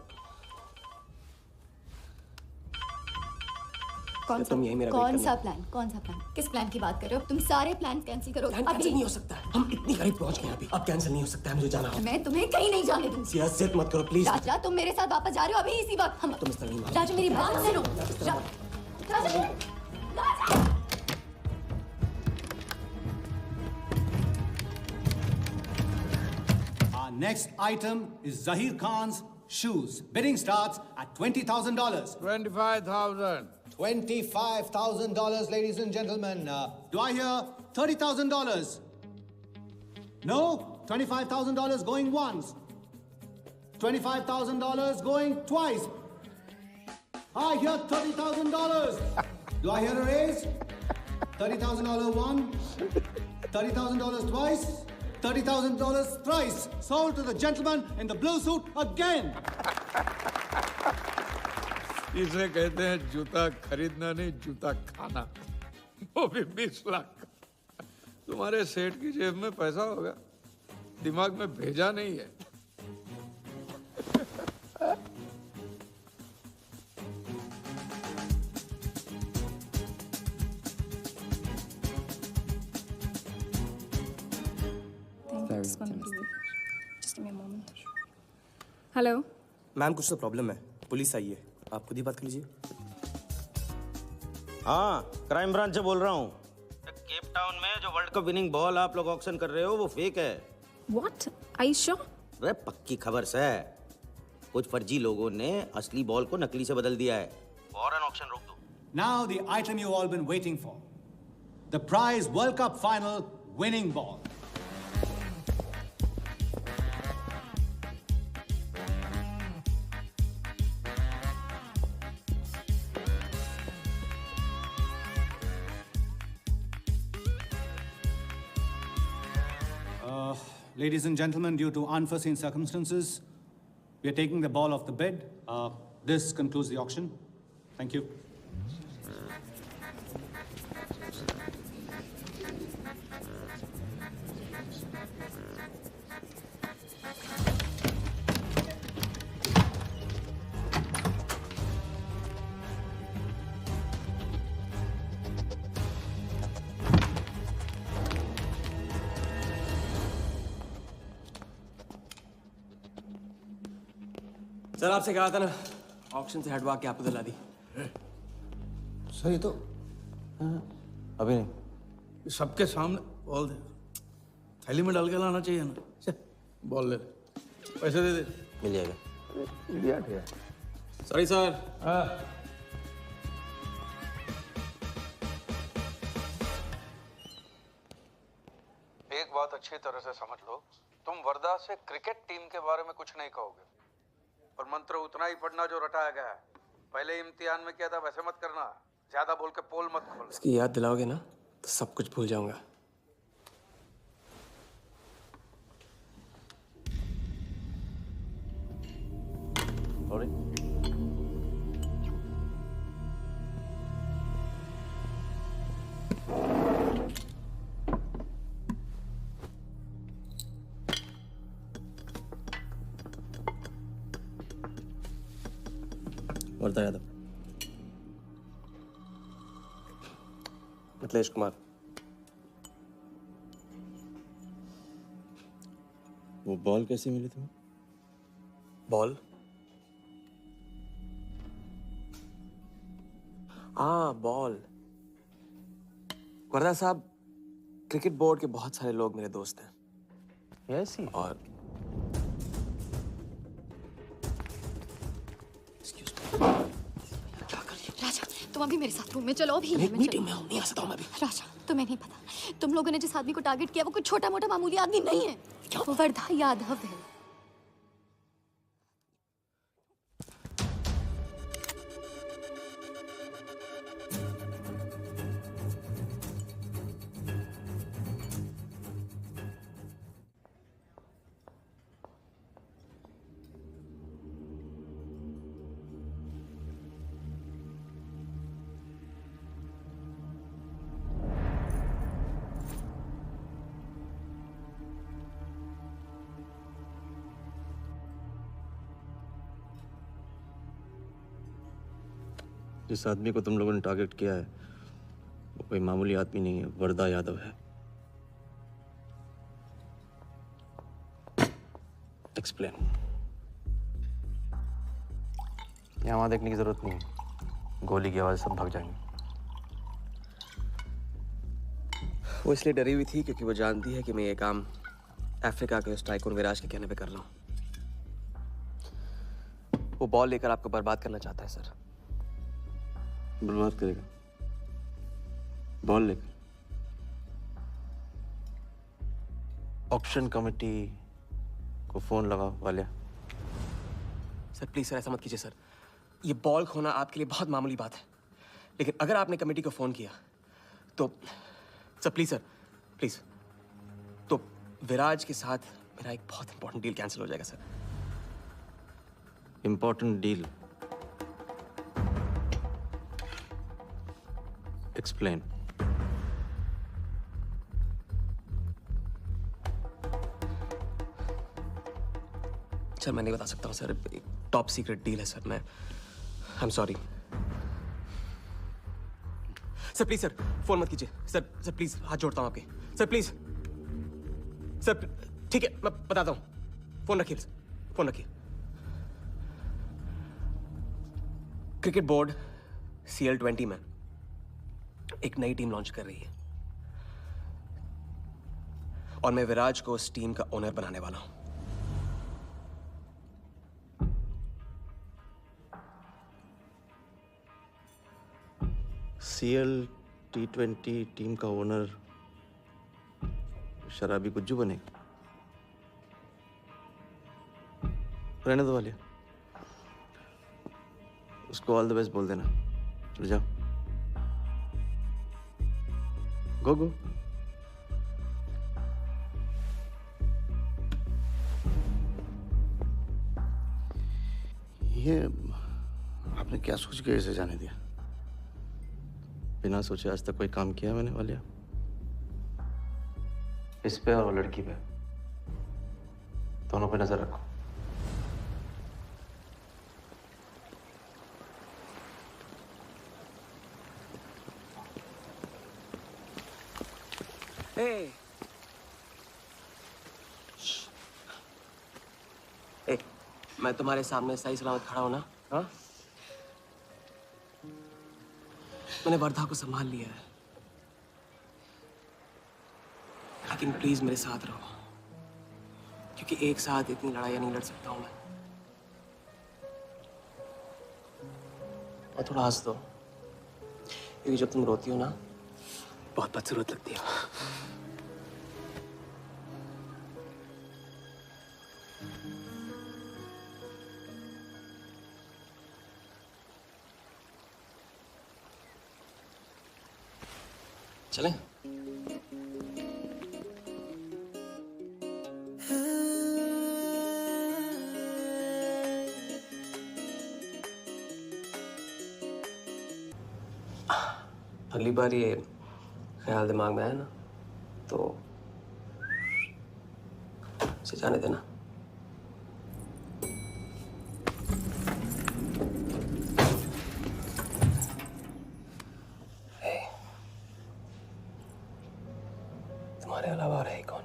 कौन सा? तुम यही मेरा कौन सा प्लान? कौन सा प्लान? किस प्लान की बात कर रहे हो? तुम सारे प्लान कैंसिल करो. प्लान कैंसिल नहीं हो सकता है. हम इतनी करीब पहुंच गए अभी. अब कैंसिल नहीं हो सकता है. मुझे जाना होगा. मैं तुम्हें कहीं नहीं जाने दूंगी. सिया, जिद मत करो प्लीज. राजा, तुम मेरे साथ वापस जा रहे हो अभी इसी वक्त. हम तुम इस तरह नहीं मानो. राजा, मेरी बात सुनो. राजा, राजा. Our next item is Zahir Khan's shoes. Bidding starts at $20,000. 25,000. $25,000, ladies and gentlemen. Do I hear $30,000? No? $25,000 going once. $25,000 going twice. I hear $30,000. Do I hear a raise? $30,000 once. $30,000 twice. $30,000 thrice. Sold to the gentleman in the blue suit again. इसे कहते हैं जूता खरीदना नहीं, जूता खाना. वो भी 20 लाख. तुम्हारे सेठ की जेब में पैसा होगा, दिमाग में भेजा नहीं है. हेलो मैम, कुछ तो प्रॉब्लम है. पुलिस आई है, आप खुद ही बात कर लीजिए. हाँ, क्राइम ब्रांच से बोल रहा हूँ. केप टाउन में जो वर्ल्ड कप विनिंग बॉल आप लोग ऑक्शन कर रहे हो वो फेक है. व्हाट? I sure? अरे पक्की खबर से. कुछ फर्जी लोगों ने असली बॉल को नकली से बदल दिया है. फौरन ऑक्शन रोक दो. Now the item you all been waiting for. The prize World Cup final winning ball. Ladies and gentlemen, due to unforeseen circumstances, we are taking the ball off the bed. This concludes the auction. Thank you. Sir आपसे कहा था ना auction से हटवा के आपको दिला दी। Sir ये तो अभी नहीं। सबके सामने बॉल दे, थैली में डाल के लाना चाहिए ना। बॉल ले, पैसे दे दे। मिल जाएगा। इडियट है। Sorry sir. एक बात अच्छी तरह से समझ लो, तुम वर्धा से क्रिकेट टीम के बारे में कुछ नहीं कहोगे, और मंत्र उतना ही पढ़ना जो रटाया गया है। पहले इम्तिहान में किया था वैसे मत करना, ज्यादा बोल के पोल मत खोल। इसकी याद दिलाओगे ना तो सब कुछ भूल जाऊंगा। वर्धा यादव। मिथिलेश कुमार। वो बॉल कैसे मिली तुम्हें? बॉल? हाँ बॉल। वर्धा साहब, क्रिकेट बोर्ड के बहुत सारे लोग मेरे दोस्त हैं। Yes he. और राजा, तुम अभी मेरे साथ रूम में चलो। अभी मीटिंग में हूँ, नहीं आ सकता हूँ मैं अभी। राजा, तुम्हें नहीं पता, तुम लोगों ने जिस आदमी को टारगेट किया वो कोई छोटा मोटा मामूली आदमी नहीं है। वो वर्धा यादव है। जिस आदमी को तुम लोगों ने टारगेट किया है वो कोई मामूली आदमी नहीं है, वर्धा यादव है। एक्सप्लेन। यहाँ वहाँ देखने की जरूरत नहीं है, गोली की आवाज सब भाग जाएंगे। वो इसलिए डरी हुई थी क्योंकि वो जानती है कि मैं ये काम अफ्रीका के उस टाइकून विराज के कहने पे कर रहा हूँ। वो बॉल लेकर आपको बर्बाद करना चाहता है सर। बर्बाद करेगा? बॉल लेकर? ऑक्शन कमेटी को फोन लगाओ वालिया। सर प्लीज सर, ऐसा मत कीजिए सर। ये बॉल खोना आपके लिए बहुत मामूली बात है, लेकिन अगर आपने कमेटी को फोन किया तो सर प्लीज सर, प्लीज, तो विराज के साथ मेरा एक बहुत इंपॉर्टेंट डील कैंसिल हो जाएगा sir. Important deal? Explain. Sir मैं नहीं बता सकता हूँ सर, एक टॉप सीक्रेट डील है सर। मैं I am sorry sir. Please sir phone मत कीजिए सर। सर प्लीज हाथ जोड़ता हूँ आपके सर, प्लीज सर। ठीक है मैं बताता हूँ, फोन रखिए सर, फोन रखिए। क्रिकेट बोर्ड CL20 में एक नई टीम लॉन्च कर रही है और मैं विराज को उस टीम का ओनर बनाने वाला हूं। CL T20 टीम का ओनर शराबी गुज्जू बनेगी। रहने दो वालिया, उसको ऑल द बेस्ट बोल देना। चलो जाओ, गो गो। ये आपने क्या सोच के इसे जाने दिया? बिना सोचे आज तक कोई काम किया मैंने वालिया? इस पे और वो लड़की पे, दोनों पे नजर रखो। Hey. Hey, मैं तुम्हारे सामने सही सलामत खड़ा हूं ना? हाँ? मैंने वर्धा को संभाल लिया है, लेकिन प्लीज मेरे साथ रहो, क्योंकि एक साथ इतनी लड़ाइयां नहीं लड़ सकता हूं मैं। और थोड़ा हंस दो, क्योंकि जब तुम रोती हो ना, बहुत बदसूरत लगती है। चलें? अगली बार ये ख्याल दिमाग में आया ना, तो इसे जाने देना। तुम्हारे अलावा और है कौन?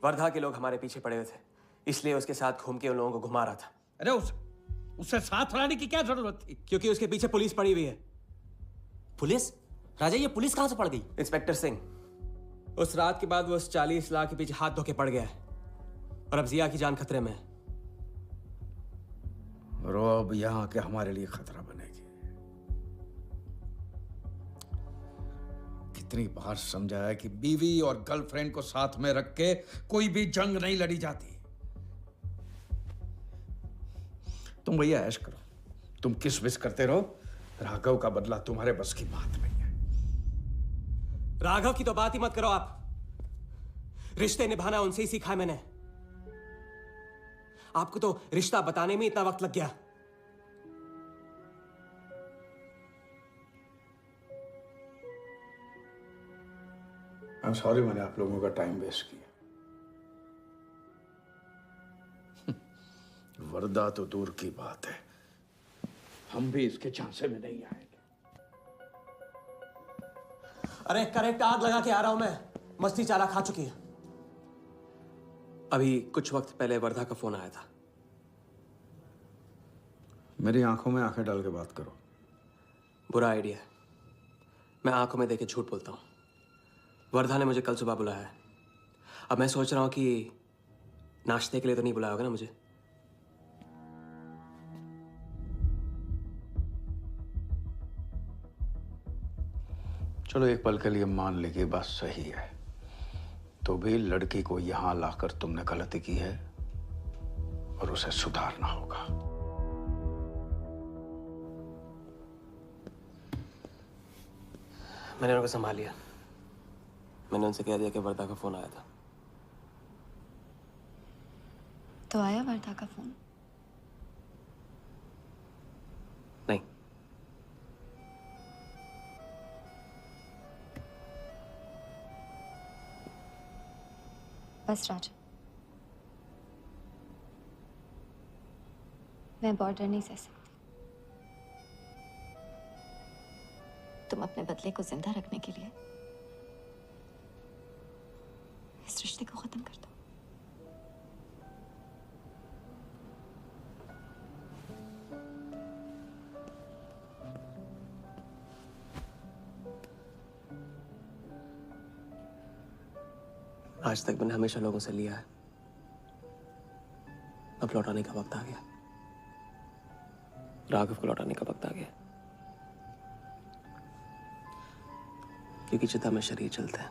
वर्धा के लोग हमारे पीछे पड़े हुए थे, इसलिए उसके साथ घूम के उन लोगों को घुमा रहा था। अरे उससे साथ लाने की क्या जरूरत थी? क्योंकि उसके पीछे पुलिस पड़ी हुई है। पुलिस? राजा, ये पुलिस कहां से पड़ गई? इंस्पेक्टर सिंह, उस रात के बाद वो उस 40 लाख के पीछे हाथ धो के पड़ गया है, और अब जिया की जान खतरे में है। और वो अब यहाँ आके हमारे लिए खतरा बनेगी। कितनी बार समझाया कि बीवी और गर्लफ्रेंड को साथ में रख के कोई भी जंग नहीं लड़ी जाती। तुम भैया ऐश करो, तुम किस विस करते रहो, राघव का बदला तुम्हारे बस की बात नहीं है। राघव की तो बात ही मत करो आप। रिश्ते निभाना उनसे ही सीखा है मैंने। आपको तो रिश्ता बताने में इतना वक्त लग गया। I'm sorry मैंने आप लोगों का टाइम वेस्ट किया। वर्दा तो दूर की बात है, हम भी इसके झांसे में नहीं आएंगे। अरे करेक्ट आग लगा के आ रहा हूं मैं, मस्ती चाला खा चुकी है। अभी कुछ वक्त पहले वर्धा का फोन आया था। मेरी आंखों में आंखें डाल के बात करो। बुरा आइडिया है, मैं आंखों में देखे झूठ बोलता हूं। वर्धा ने मुझे कल सुबह बुलाया है। अब मैं सोच रहा हूं कि नाश्ते के लिए तो नहीं बुलाया होगा ना मुझे। चलो एक पल के लिए मान ले कि बात सही है, तो भी लड़की को यहां लाकर तुमने गलती की है और उसे सुधारना होगा। मैंने उनको संभाल लिया। मैंने उनसे कह दिया कि वर्धा का फोन आया था। तो आया वर्धा का फोन? नहीं। बस राजा, मैं बॉर्डर नहीं सह सकती। तुम अपने बदले को जिंदा रखने के लिए इस रिश्ते को खत्म कर दो। आज तक मैंने हमेशा लोगों से लिया है, अब लौटाने का वक्त आ गया। राघव को लौटाने का वक्त आ गया, क्योंकि चिता में शरीर चलते हैं,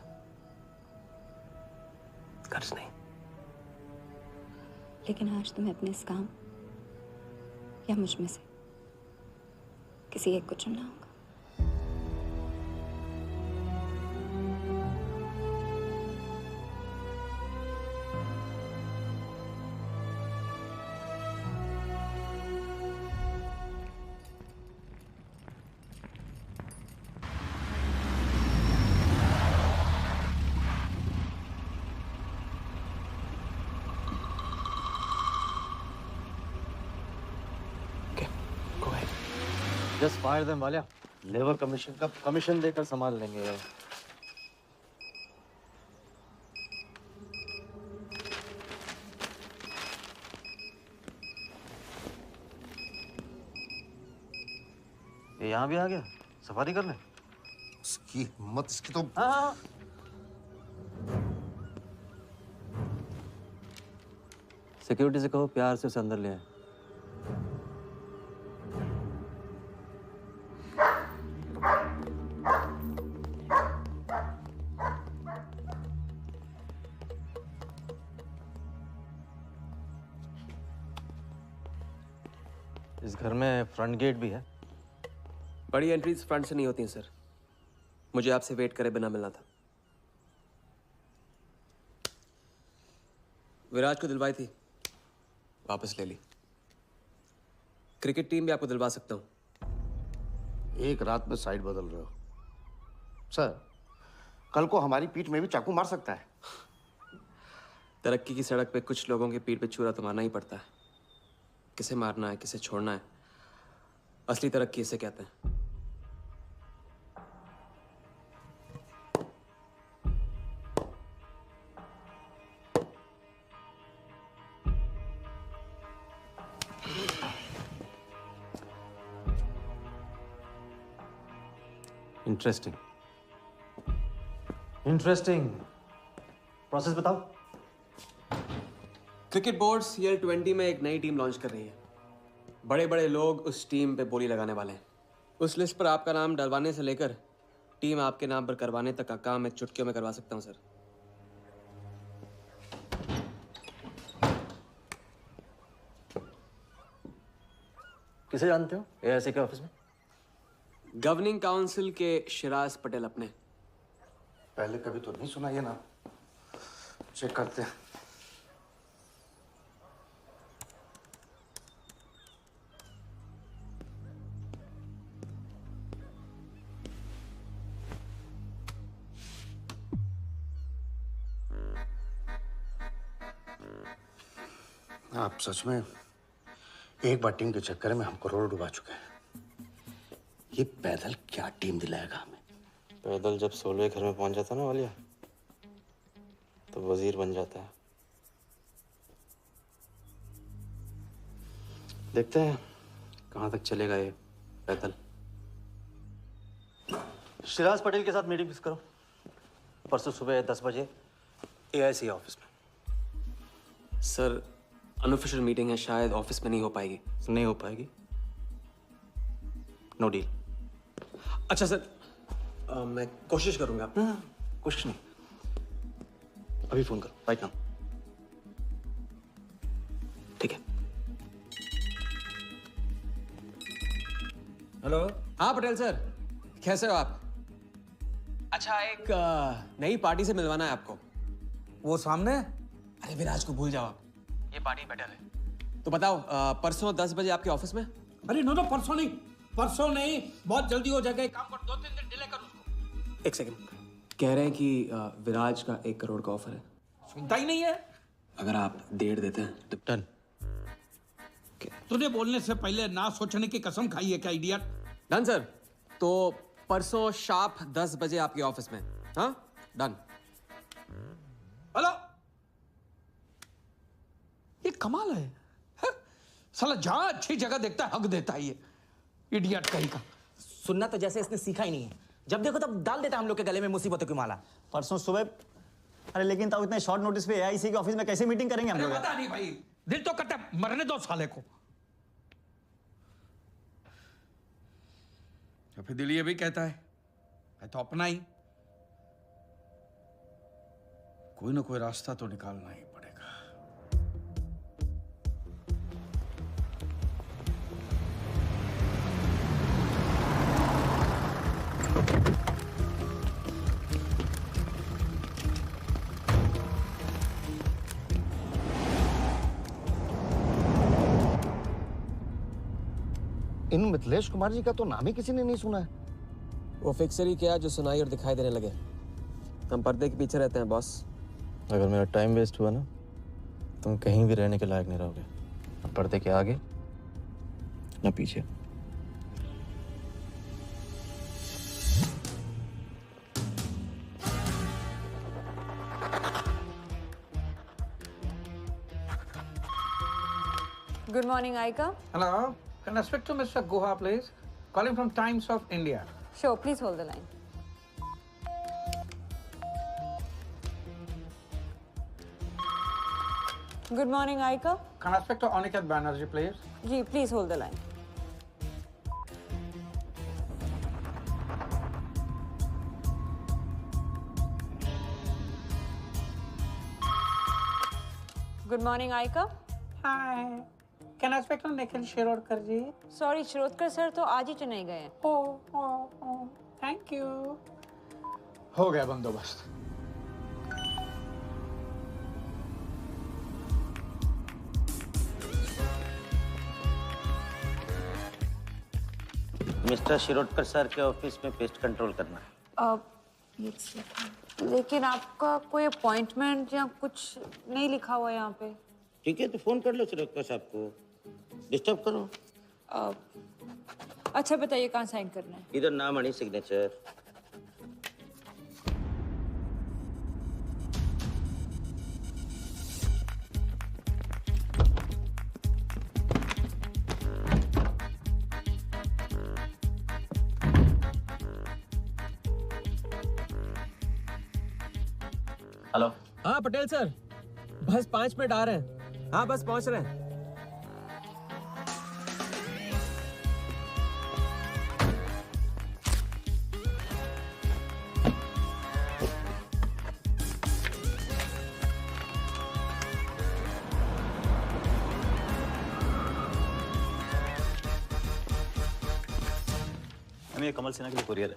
कर्ज नहीं। लेकिन आज तुम्हें अपने इस काम या मुझ में से किसी एक को चुनना होगा। Just fire them Walia. Labour commission का कमीशन देकर संभाल लेंगे। ये यहाँ भी आ गया सफारी करने। उसकी हिम्मत, इसकी तो। हाँ। सिक्योरिटी से कहो प्यार से उसे अंदर ले आए। इस घर में फ्रंट गेट भी है। बड़ी एंट्रीज फ्रंट से नहीं होती हैं सर। मुझे आपसे वेट करे बिना मिलना था। विराज को दिलवाई थी, वापस ले ली। क्रिकेट टीम भी आपको दिलवा सकता हूं। एक रात में साइड बदल रहे हो सर। कल को हमारी पीठ में भी चाकू मार सकता है। तरक्की की सड़क पे कुछ लोगों की पीठ पे छुरा तो मारना ही पड़ता है। किसे मारना है, किसे छोड़ना है, असली तरक्की इसे कहते हैं। Interesting interesting. प्रोसेस बताओ। क्रिकेट बोर्ड CL20 में एक नई टीम लॉन्च कर रही है। बड़े बड़े लोग उस टीम पे बोली लगाने वाले हैं। उस लिस्ट पर आपका नाम डलवाने से लेकर टीम आपके नाम पर करवाने तक का काम मैं चुटकियों में करवा सकता हूं सर। किसे जानते हो AIC के ऑफिस में? गवर्निंग काउंसिल के शिराज पटेल अपने। पहले कभी तो नहीं सुना ये नाम। चेक करते हैं। आप सच में एक बार टीम के चक्कर में हम करोड़ डुबा चुके हैं। ये पैदल क्या टीम दिलाएगा हमें? पैदल जब 16वें घर में पहुंच जाता ना वालिया, तो वजीर बन जाता है। देखते हैं कहाँ तक चलेगा ये पैदल। शिराज पटेल के साथ मीटिंग फिक्स करो। परसों सुबह 10 बजे AIC ऑफिस में। सर अनऑफिशियल मीटिंग है, शायद ऑफिस में नहीं हो पाएगी। नहीं हो पाएगी? No deal. अच्छा सर, मैं कोशिश करूंगा। कोशिश नहीं, अभी फोन करो राइट नाउ। ठीक है। हेलो। हाँ पटेल सर, कैसे हो आप? अच्छा, एक नई पार्टी से मिलवाना है आपको। वो सामने? अरे विराज को भूल जाओ आप, ये पार्टी बेटर है। तो बताओ परसों 10 बजे आपके ऑफिस में? अरे नो परसों नहीं, परसों नहीं, बहुत जल्दी हो जाएगा। एक काम कर, 2-3 दिन डिले कर उसको। एक सेकंड, कह रहे हैं कि विराज का 1 करोड़ का ऑफर है। सुनता ही नहीं है। अगर आप 1.5 देते हैं तो डन। तुझे बोलने से पहले ना सोचने की कसम खाई है क्या इडियट? Done sir. तो परसों शार्प 10 बजे आपके ऑफिस में। हाँ, डन। हेलो, ये कमाल है, साला जहां अच्छी जगह देखता है हक देता है ये इडियट कहीं का। सुनना तो जैसे इसने सीखा ही नहीं है, जब देखो तब डाल देता हम लोग के गले में मुसीबतों की माला। परसों सुबह, अरे लेकिन ताऊ इतने शॉर्ट नोटिस पे एआईसी के ऑफिस में कैसे मीटिंग करेंगे हम लोग? पता नहीं भाई, दिल तो करता है मरने दो साले को। तो फिर दिल ये भी कहता है मैं तो अपना ही, कोई ना कोई रास्ता तो निकालना ही पड़ेगा। इन मिथिलेश कुमार जी का तो नाम ही किसी ने नहीं सुना है। वो फिक्सर ही क्या जो सुनाई और दिखाई देने लगे। हम पर्दे के पीछे रहते हैं बॉस। अगर मेरा टाइम वेस्ट हुआ ना, तुम कहीं भी रहने के लायक नहीं रहोगे, न पर्दे के आगे न पीछे। Good morning, Aika. Hello, can I speak to Mr. Guha, please? Calling from Times of India. Sure, please hold the line. Good morning, Aika. Can I speak to Aniket Banerjee, please? Ji, please hold the line. Good morning, Aika. Hi. Can I speak to Nikhil Shirodkar ji? Sorry, Shirodkar sir तो आज ही चेन्नई गए हैं। Oh, thank you. हो गया बंदोबस्त। Mister Shirodkar sir के office में pest control करना है। लेकिन आपका कोई अपॉइंटमेंट या कुछ नहीं लिखा हुआ है यहाँ पे। ठीक है, तो फोन कर लो शिरोडकर साहब को, डिस्टर्ब करो। अच्छा बताइए कहाँ साइन करना है? इधर नाम आणि सिग्नेचर। हेलो। हाँ पटेल सर, बस 5 मिनट आ रहे हैं। हाँ बस पहुंच रहे हैं। ये कमल सिन्हा के लिए कुरियर है।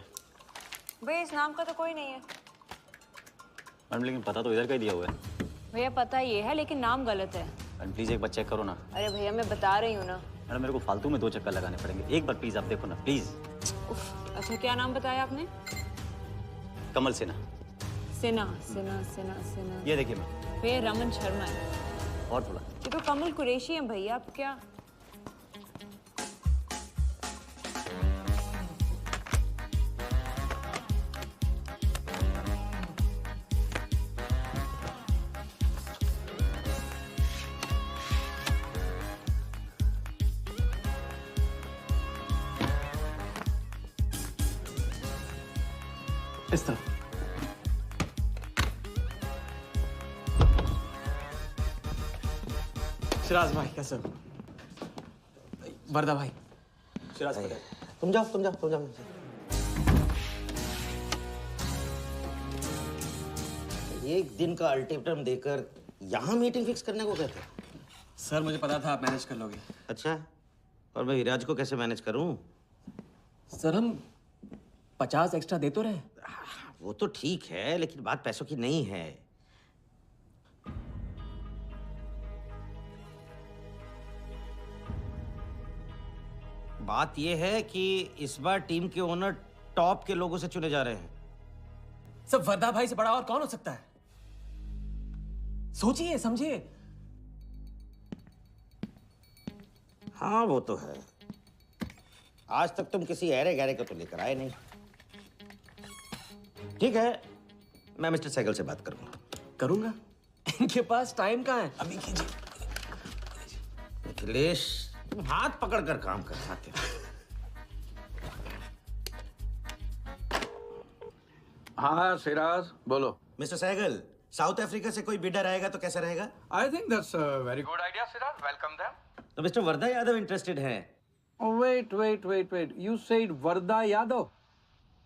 भैया इस नाम का तो कोई नहीं है। मैडम लेकिन पता तो इधर का ही दिया हुआ है। भैया पता ये है लेकिन नाम गलत है। मैडम प्लीज एक बार चेक करो ना। अरे भैया मैं बता रही हूँ ना। मैडम मेरे को फालतू में 2 चक्कर लगाने पड़ेंगे, एक बार प्लीज आप देखो ना प्लीज। अच्छा क्या नाम बताया आपने? कमल सिन्हा। सिन्हा सिन्हा सिन्हा सिन्हा। ये देखिए मैम। भैया रमन शर्मा है। और थोड़ा। ये तो कमल कुरैशी है भैया, आप क्या? इस तरफ। शिराज भाई कैसे हो? वर्दा भाई। शिराज पटेल। तुम जाओ। एक दिन का अल्टीमेटम देकर यहाँ मीटिंग फिक्स करने को कहते? सर मुझे पता था आप मैनेज कर लोगे। अच्छा, और मैं हिराज को कैसे मैनेज करूं? सर हम 50 एक्स्ट्रा दे तो रहे। वो तो ठीक है, लेकिन बात पैसों की नहीं है। बात यह है कि इस बार टीम के ओनर टॉप के लोगों से चुने जा रहे हैं। सब वर्दा भाई से बड़ा और कौन हो सकता है? सोचिए समझिए। हाँ वो तो है। आज तक तुम किसी ऐरे गहरे को तो लेकर आए नहीं। ठीक है, मैं मिस्टर सहगल से बात करूंगा। करूंगा? इनके पास टाइम कहाँ है? अभी कीजिए। अखिलेश, तुम हाथ पकड़ कर काम कर सकते हो। हाँ सिराज, बोलो। मिस्टर सहगल, साउथ अफ्रीका से कोई बिडर आएगा तो कैसा रहेगा? I think that's a very good idea Siraj, welcome them. तो मिस्टर वर्धा यादव इंटरेस्टेड हैं? Wait. You said Varda Yadav?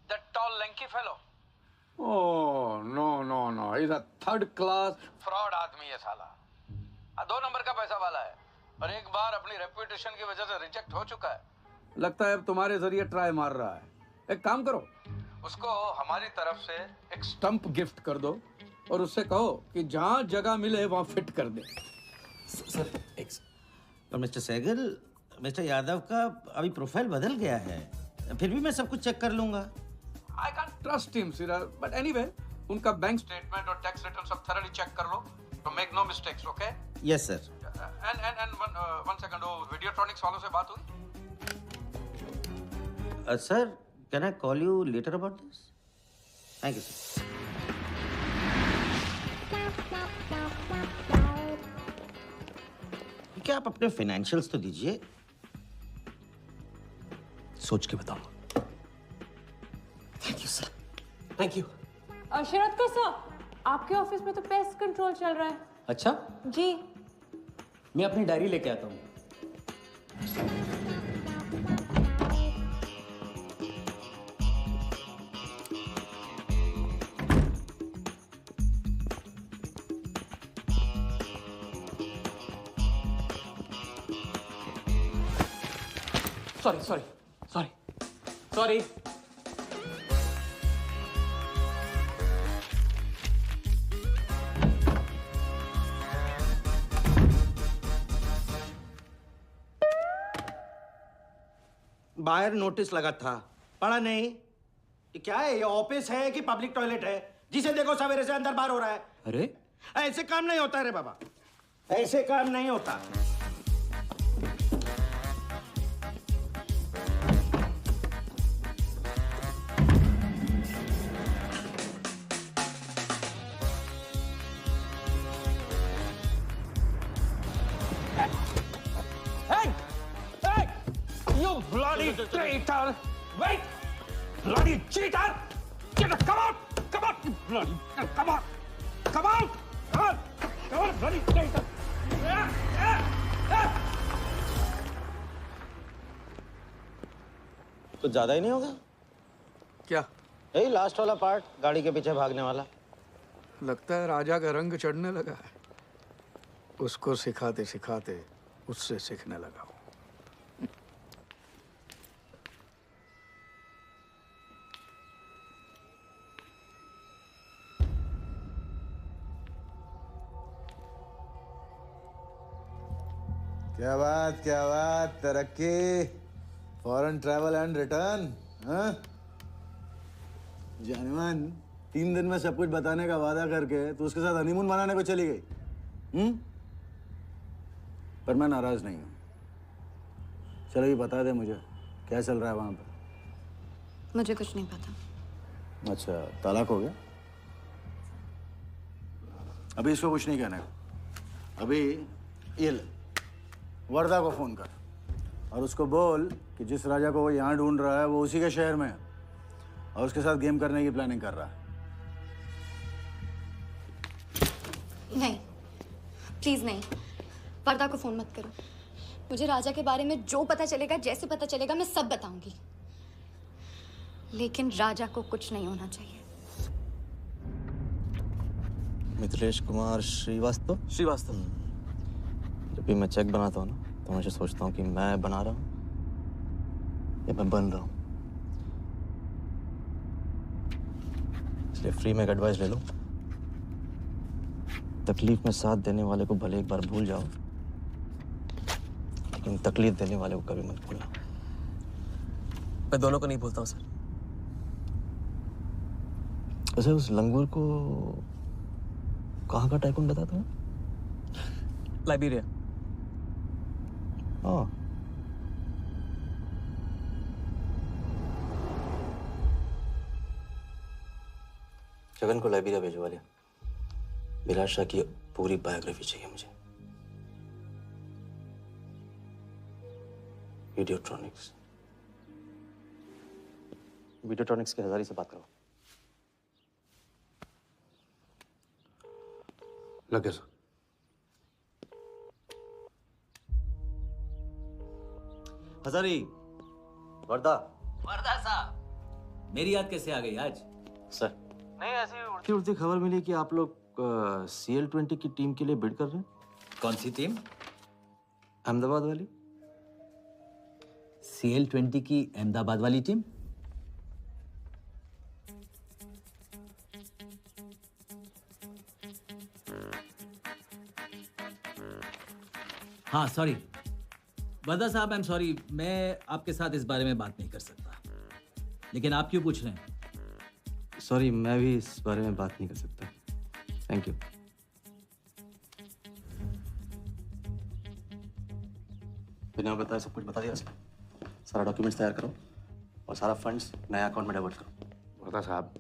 That tall, lanky fellow? Oh, no. He's a third class fraud आदमी है साला। 2 नंबर का पैसा वाला है और एक बार अपनी रेपुटेशन की वजह से रिजेक्ट हो चुका है। लगता है अब तुम्हारे जरिए ट्राई मार रहा है। एक काम करो, उसको हमारी तरफ से एक स्टंप गिफ्ट कर दो और उससे कहो कि जहाँ जगह मिले वहाँ फिट कर दे। सर, और मिस्टर सहगल, मिस्टर यादव का अभी प्रोफाइल बदल गया है, फिर भी मैं सब कुछ चेक कर लूंगा। I can't trust him, Siraz. But anyway, उनका बैंक स्टेटमेंट और टैक्स रिटर्न सब thoroughly चेक कर लो, तो make no mistakes, okay? Yes, sir. And one second, वो Videotronics वालों से बात हुई? Sir, can I call you later about this? Thank you, sir. क्या आप अपने फाइनेंशियल्स तो दीजिए। सोच के बताऊंगा। Thank you sir, thank you. Sharad sir, आपके ऑफिस में तो पेस्ट कंट्रोल चल रहा है। अच्छा जी, मैं अपनी डायरी लेके आता हूँ। सॉरी। बाहर नोटिस लगा था, पढ़ा नहीं? ये क्या है? ये ऑफिस है कि पब्लिक टॉयलेट है? जिसे देखो सवेरे से अंदर बाहर हो रहा है। अरे ऐसे काम नहीं होता रे बाबा, ऐसे काम नहीं होता। Bloody traitor! Wait! Bloody cheater! Come out! Bloody, come on! Come out! Come on, bloody traitor! कुछ ज्यादा ही नहीं होगा क्या? यही लास्ट वाला पार्ट, गाड़ी के पीछे भागने वाला। लगता है राजा का रंग चढ़ने लगा है। उसको सिखाते सिखाते उससे सीखने लगा हूं। क्या बात, तरक्की, फॉरेन ट्रैवल एंड रिटर्न। हाँ जानमान, 3 दिन में सब कुछ बताने का वादा करके तू उसके साथ हनीमून मनाने को चली गई। पर मैं नाराज नहीं हूँ। चलो ये बता दे मुझे, क्या चल रहा है वहां पर? मुझे कुछ नहीं पता। अच्छा, तलाक हो गया? अभी इसको कुछ नहीं कहना है। अभी ये ले, वर्धा को फोन कर और उसको बोल कि जिस राजा को वो यहाँ ढूंढ रहा है वो उसी के शहर में है और उसके साथ गेम करने की प्लानिंग कर रहा है। नहीं, प्लीज नहीं, वर्धा को फोन मत करो। मुझे राजा के बारे में जो पता चलेगा, जैसे पता चलेगा, मैं सब बताऊंगी, लेकिन राजा को कुछ नहीं होना चाहिए। मिथिलेश कुमार श्रीवास्तव। जब भी मैं चेक बनाता हूँ ना, तो मुझे सोचता हूँ कि मैं बना रहा हूँ या मैं बन रहा हूँ। इसलिए फ्री में एक एडवाइस ले लो, तकलीफ में साथ देने वाले को भले एक बार भूल जाओ, लेकिन तकलीफ देने वाले को कभी मत भूलना। मैं दोनों को नहीं भूलता हूँ सर। वैसे उस लंगूर को कहाँ का टाइकून बताया तुम्हें? लाइबेरिया। हाँ, गगन को लाइब्रेरिया भिजवा लिया। विराट शाह की पूरी बायोग्राफी चाहिए मुझे। वीडियोट्रॉनिक्स के हजारी से बात करो। लगे सर। हजारी, वर्दा। वर्दा साहब, मेरी याद कैसे आ गई आज? सर, नहीं ऐसी उड़ती उड़ती खबर मिली कि आप लोग CL20 की टीम के लिए बिड कर रहे हैं। कौन सी टीम? अहमदाबाद वाली। CL20 की अहमदाबाद वाली टीम? हाँ सॉरी वर्दा साहब, आई एम सॉरी, मैं आपके साथ इस बारे में बात नहीं कर सकता। लेकिन आप क्यों पूछ रहे हैं? सॉरी, मैं भी इस बारे में बात नहीं कर सकता। Thank you. बिना बताए सब कुछ बता दिया सर। सारा डॉक्यूमेंट्स तैयार करो और सारा फंड्स नया अकाउंट में डाइवर्ट करो। वर्दा साहब,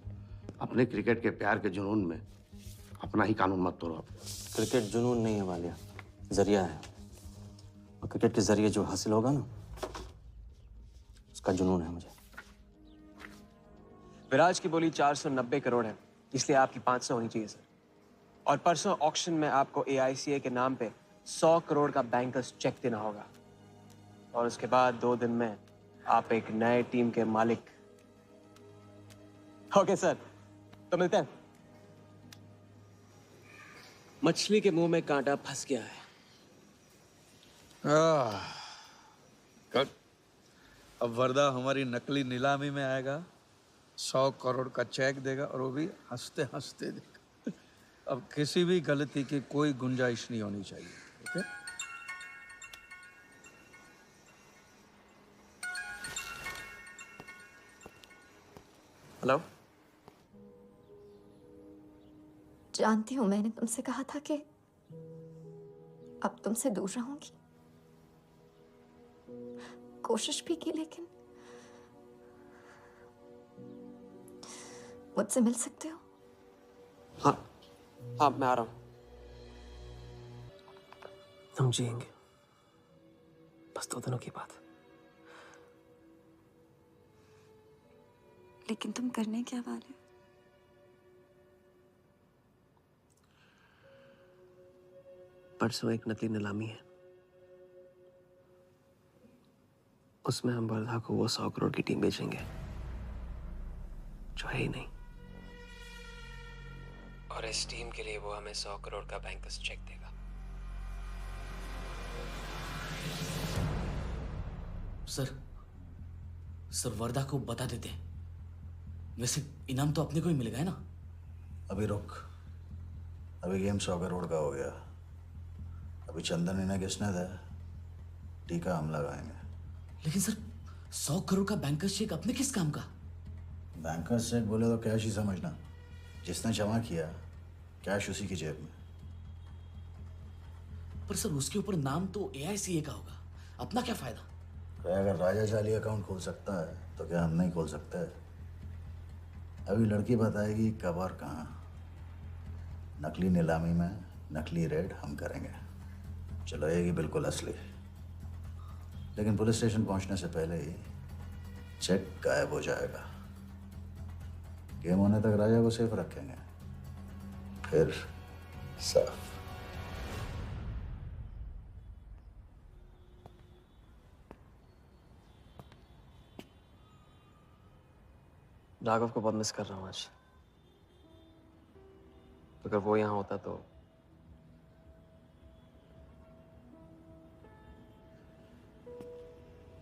अपने क्रिकेट के प्यार के जुनून में अपना ही कानून मत तोड़ो आप। क्रिकेट जुनून नहीं है वालिया, जरिया है। और क्रिकेट के जरिए जो हासिल होगा ना, उसका जुनून है मुझे। विराज की बोली 490 करोड़ है, इसलिए आपकी 500 होनी चाहिए सर। और परसों ऑक्शन में आपको AICA के नाम पे 100 करोड़ का बैंकर्स चेक देना होगा। और उसके बाद 2 दिन में आप एक नए टीम के मालिक। ओके सर, तो मिलते हैं। मछली के मुंह में कांटा फंस गया है। कल अब वर्दा हमारी नकली नीलामी में आएगा, 100 करोड़ का चेक देगा और वो भी हंसते हंसते देगा। अब किसी भी गलती की कोई गुंजाइश नहीं होनी चाहिए। ओके? हेलो। जानती हूँ मैंने तुमसे कहा था कि अब तुमसे दूर रहूंगी। कोशिश भी की, लेकिन मुझसे मिल सकते हो? हाँ हाँ, मैं आ रहा हूँ। हम जिएंगे, बस 2 दिनों की बात है। लेकिन तुम करने क्या वाले हो? परसों एक नकली नीलामी है, उसमें हम वर्धा को वो 100 करोड़ की टीम बेचेंगे जो है ही नहीं। और इस टीम के लिए वो हमें 100 करोड़ का बैंकर्स चेक देगा। सर वर्दा को बता देते हैं। वैसे इनाम तो अपने को ही मिलेगा है ना? अभी रुक, अभी गेम 100 करोड़ का हो गया। अभी चंदन इन्हें किसने था, टीका हम लगाएंगे। लेकिन सर 100 करोड़ का बैंकर्स चेक अपने किस काम का? बैंकर्स चेक बोले तो कैश ही समझना। जिसने जमा किया कैश उसी की जेब में। पर सर उसके ऊपर नाम तो AICA का होगा, अपना क्या फायदा? अगर राजा जाली अकाउंट खोल सकता है तो क्या हम नहीं खोल सकते? अभी लड़की बताएगी कब और कहाँ। नकली नीलामी में नकली रेड हम करेंगे, चलाएगी बिल्कुल असली। लेकिन पुलिस स्टेशन पहुंचने से पहले ही चेक गायब हो जाएगा। गेम होने तक राजा को सेफ रखेंगे, फिर साफ। राघव को बहुत मिस कर रहा हूँ आज। अगर वो यहाँ होता तो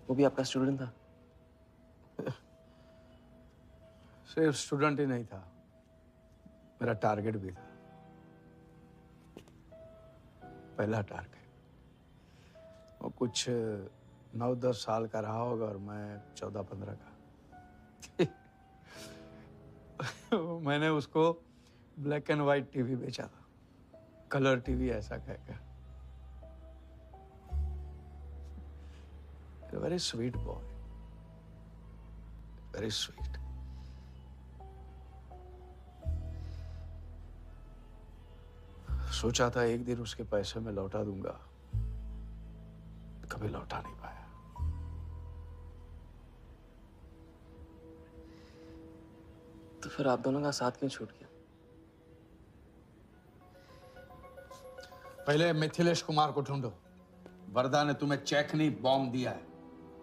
वो भी आपका स्टूडेंट था। सिर्फ स्टूडेंट ही नहीं था, मेरा टारगेट भी था। पहला टारगेट। वो कुछ 9-10 साल का रहा होगा और मैं 14-15 का। मैंने उसको ब्लैक एंड व्हाइट टीवी बेचा था, कलर टीवी ऐसा कहकर। Very sweet boy, very sweet. सोचा था एक दिन उसके पैसे मैं लौटा दूंगा, कभी लौटा नहीं पाया। तो फिर आप दोनों का साथ क्यों छूट गया? पहले मिथिलेश कुमार को ढूंढो। वरदा ने तुम्हें चेक नहीं बॉम्ब दिया है।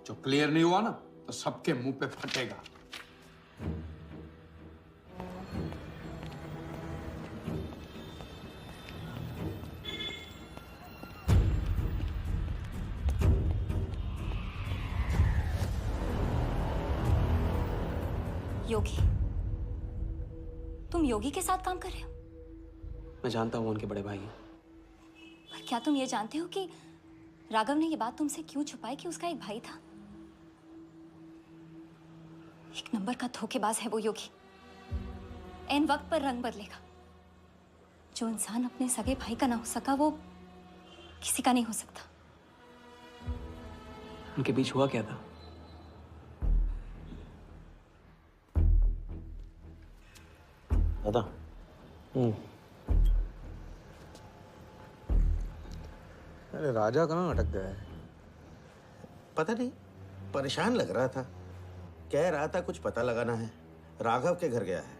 जो क्लियर नहीं हुआ ना तो सबके मुंह पे फटेगा। योगी, तुम योगी के साथ काम कर रहे हो? मैं जानता हूँ उनके बड़े भाई हैं। पर क्या तुम ये जानते हो कि राघव ने ये बात तुमसे क्यों छुपाई कि उसका एक भाई था? एक नंबर का धोखेबाज है वो योगी। एन वक्त पर रंग बदलेगा। जो इंसान अपने सगे भाई का ना हो सका वो किसी का नहीं हो सकता। उनके बीच हुआ क्या था? दादा। अरे राजा कहाँ अटक गया है? पता नहीं, परेशान लग रहा था। कह रहा था कुछ पता लगाना है। राघव के घर गया है।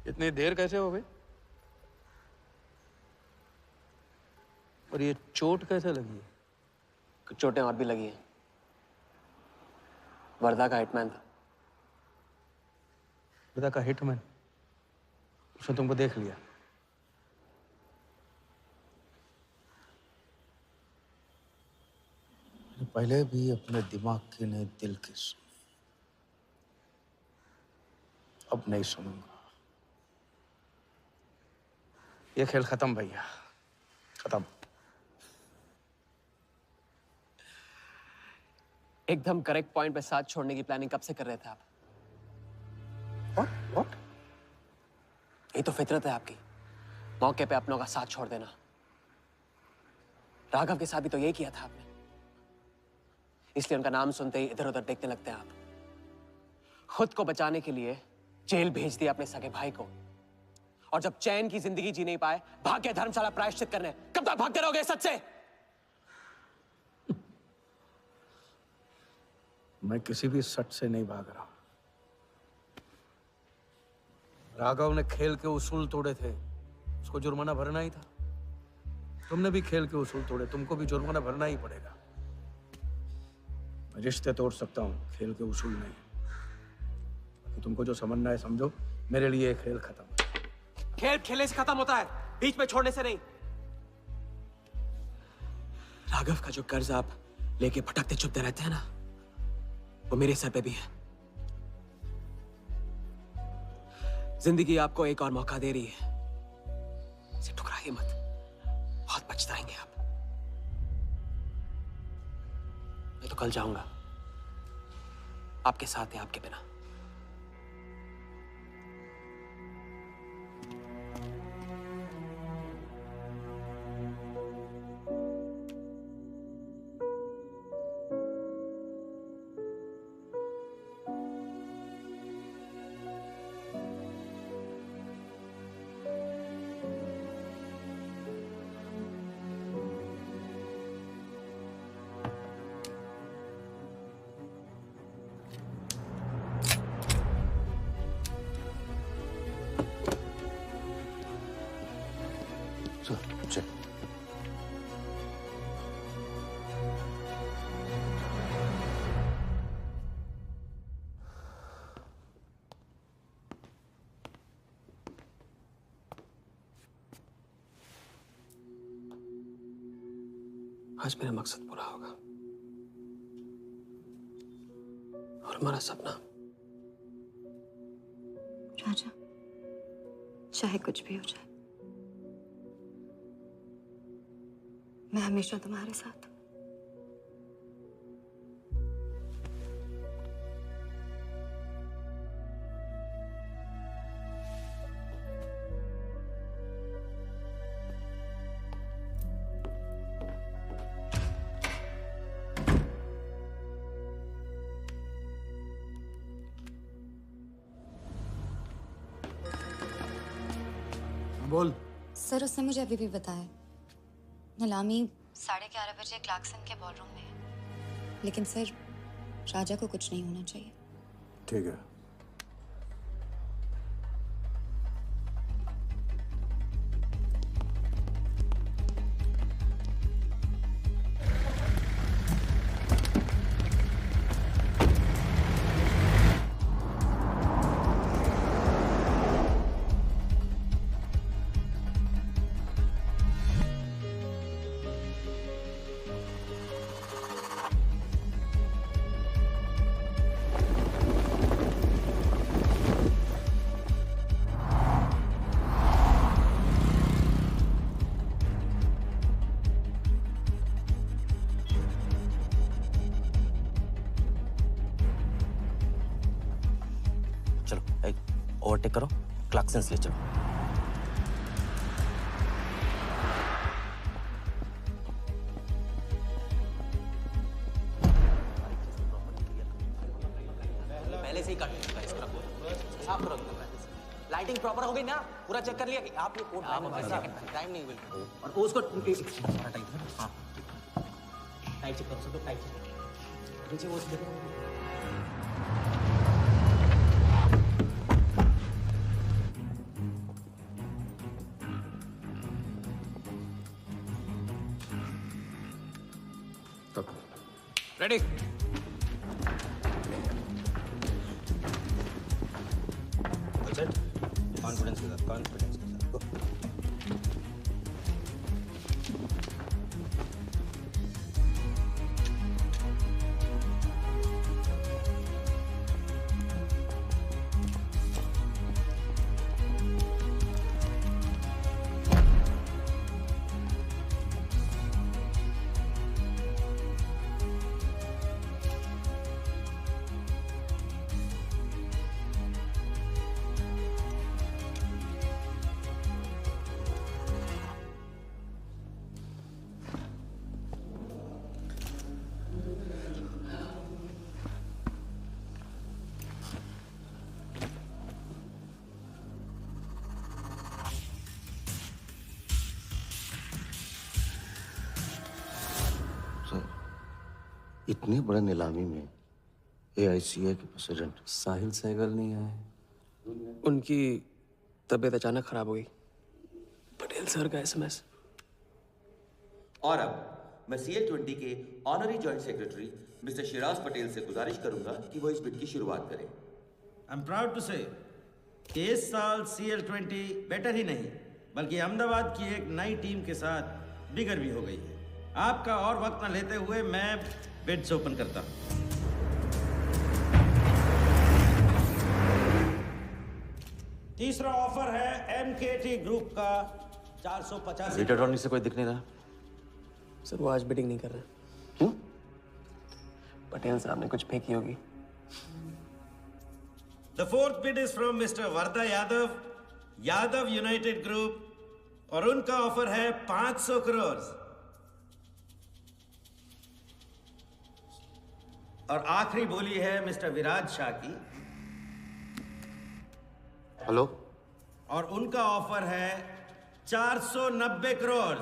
इतनी देर कैसे हो गई? और ये चोट कैसे लगी है? कुछ चोटें और भी लगी हैं। वर्धा का हिटमैन था। वर्धा का हिटमैन? उसने तुमको देख लिया? पहले भी अपने दिमाग की नहीं दिल की सुनी, अब नहीं सुनूंगा। ये खेल खत्म भैया, खत्म। एकदम करेक्ट पॉइंट पे साथ छोड़ने की प्लानिंग कब से कर रहे थे आप? What? ये तो फितरत है आपकी, मौके पे अपनों का साथ छोड़ देना। राघव के साथ भी तो यही किया था आपने, इसलिए उनका नाम सुनते ही इधर उधर देखने लगते हैं आप। खुद को बचाने के लिए जेल भेज दिया अपने सगे भाई को, और जब चैन की जिंदगी जी नहीं पाए भाग के धर्मशाला प्रायश्चित करने। कब तक भागते रहोगे सच से? मैं किसी भी सच से नहीं भाग रहा। राघव ने खेल के उसूल तोड़े थे, उसको जुर्माना भरना ही था। तुमने भी खेल के उसूल तोड़े, तुमको भी जुर्माना भरना ही पड़ेगा। मैं रिश्ते तोड़ सकता हूँ, खेल के उसूल नहीं। तो तुमको जो समझना है समझो, मेरे लिए खेल खत्म। खेल खेलने से खत्म होता है, बीच में छोड़ने से नहीं। राघव का जो कर्ज आप लेके भटकते चुपते रहते हैं ना, वो मेरे सर पे भी है। जिंदगी आपको एक और मौका दे रही है, इसे ठुकराइए मत, बहुत पछताएंगे आप। मैं तो कल जाऊंगा, आपके साथ है, आपके बिना। चल। आज मेरा मकसद पूरा होगा और हमारा सपना। राजा, चाहे कुछ भी हो जाए, मैं हमेशा तुम्हारे साथ हूं। बोल। सर, उसने मुझे अभी भी बताया नीलामी 11:30 बजे क्लार्कसन के बॉलरूम में है। लेकिन सर, राजा को कुछ नहीं होना चाहिए। ठीक है। चलो एक ओवरटेक करो, क्लार्कसन ले चलो। पहले से ही कट चुका है इसका। साफ करो, लाइटिंग प्रॉपर हो गई ना? पूरा चेक कर लिया कि आप ये कोड टाइम नहीं बिल्कुल। और उसको टाइट, हाँ टाइट चेक करो, सब लोग टाइट चेक करो। नीचे वो देखो। रेडी? कॉन्फिडेंस के साथ, कॉन्फिडेंस के साथ गो। इतनी बड़े नीलामी में AICA के प्रेसिडेंट साहिल सहगल नहीं आए। उनकी तबीयत अचानक खराब हो गई। पटेल सर का SMS। और अब मैं CL20 के honorary joint secretary mister Shiraz Patel से गुजारिश करूंगा कि वो इस बिट की शुरुआत करें। आई एम प्राउड टू से कि इस साल CL20 बेटर ही नहीं बल्कि अहमदाबाद की एक नई टीम के साथ बिगर भी हो गई है। आपका और वक्त न लेते हुए मैं बिड्स ओपन करता हूं। तीसरा ऑफर है एमकेटी ग्रुप का 485। रीटा टॉनी से कोई दिख नहीं रहा। सर वो आज बिडिंग नहीं कर रहे। क्यों? पटेल साहब ने कुछ फेंकी होगी। The fourth bid is from Mr. Varda Yadav, Yadav United Group, और उनका ऑफर है 500 करोड़। और आखिरी बोली है मिस्टर विराज शाह की। हेलो। और उनका ऑफर है 490 crore.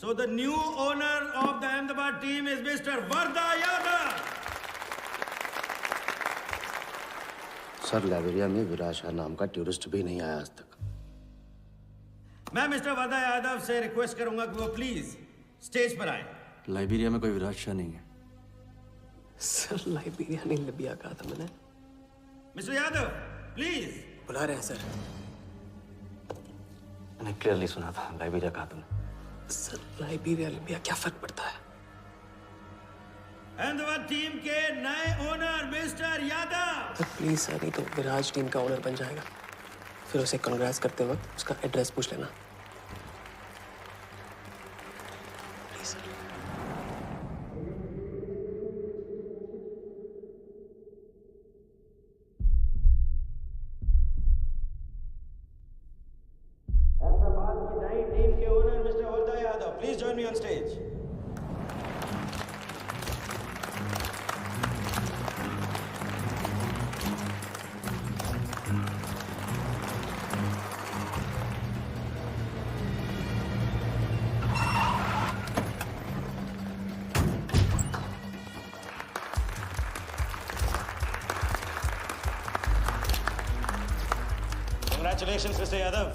So the new owner of the Ahmedabad team is Mr. Varda Yadav. Sir Liberia में विराज शाह नाम का टूरिस्ट भी नहीं आया आज तक। मैं मिस्टर वर्दा यादव से रिक्वेस्ट करूंगा कि वो प्लीज स्टेज पर आए। लाइब्रेरिया में कोई विराज शाह नहीं है। सर लाइब्रेरिया नहीं लिबिया कहा था मैंने। Mister Yadav please. बुला रहे हैं सर। मैंने क्लियरली सुना था लाइब्रेरिया कहा तुमने। सर लाइब्रेरिया लिबिया क्या फर्क पड़ता है? अहमदाबाद टीम के नए owner mister Yadav. Sir please sir, नहीं तो विराज टीम का ओनर बन जाएगा। फिर उसे कांग्रेस करते वक्त उसका एड्रेस पूछ लेना। Please sir. अहमदाबाद की नई टीम के owner mister Varda Yadav, please join me on stage. Congratulations, Mr. Yadav.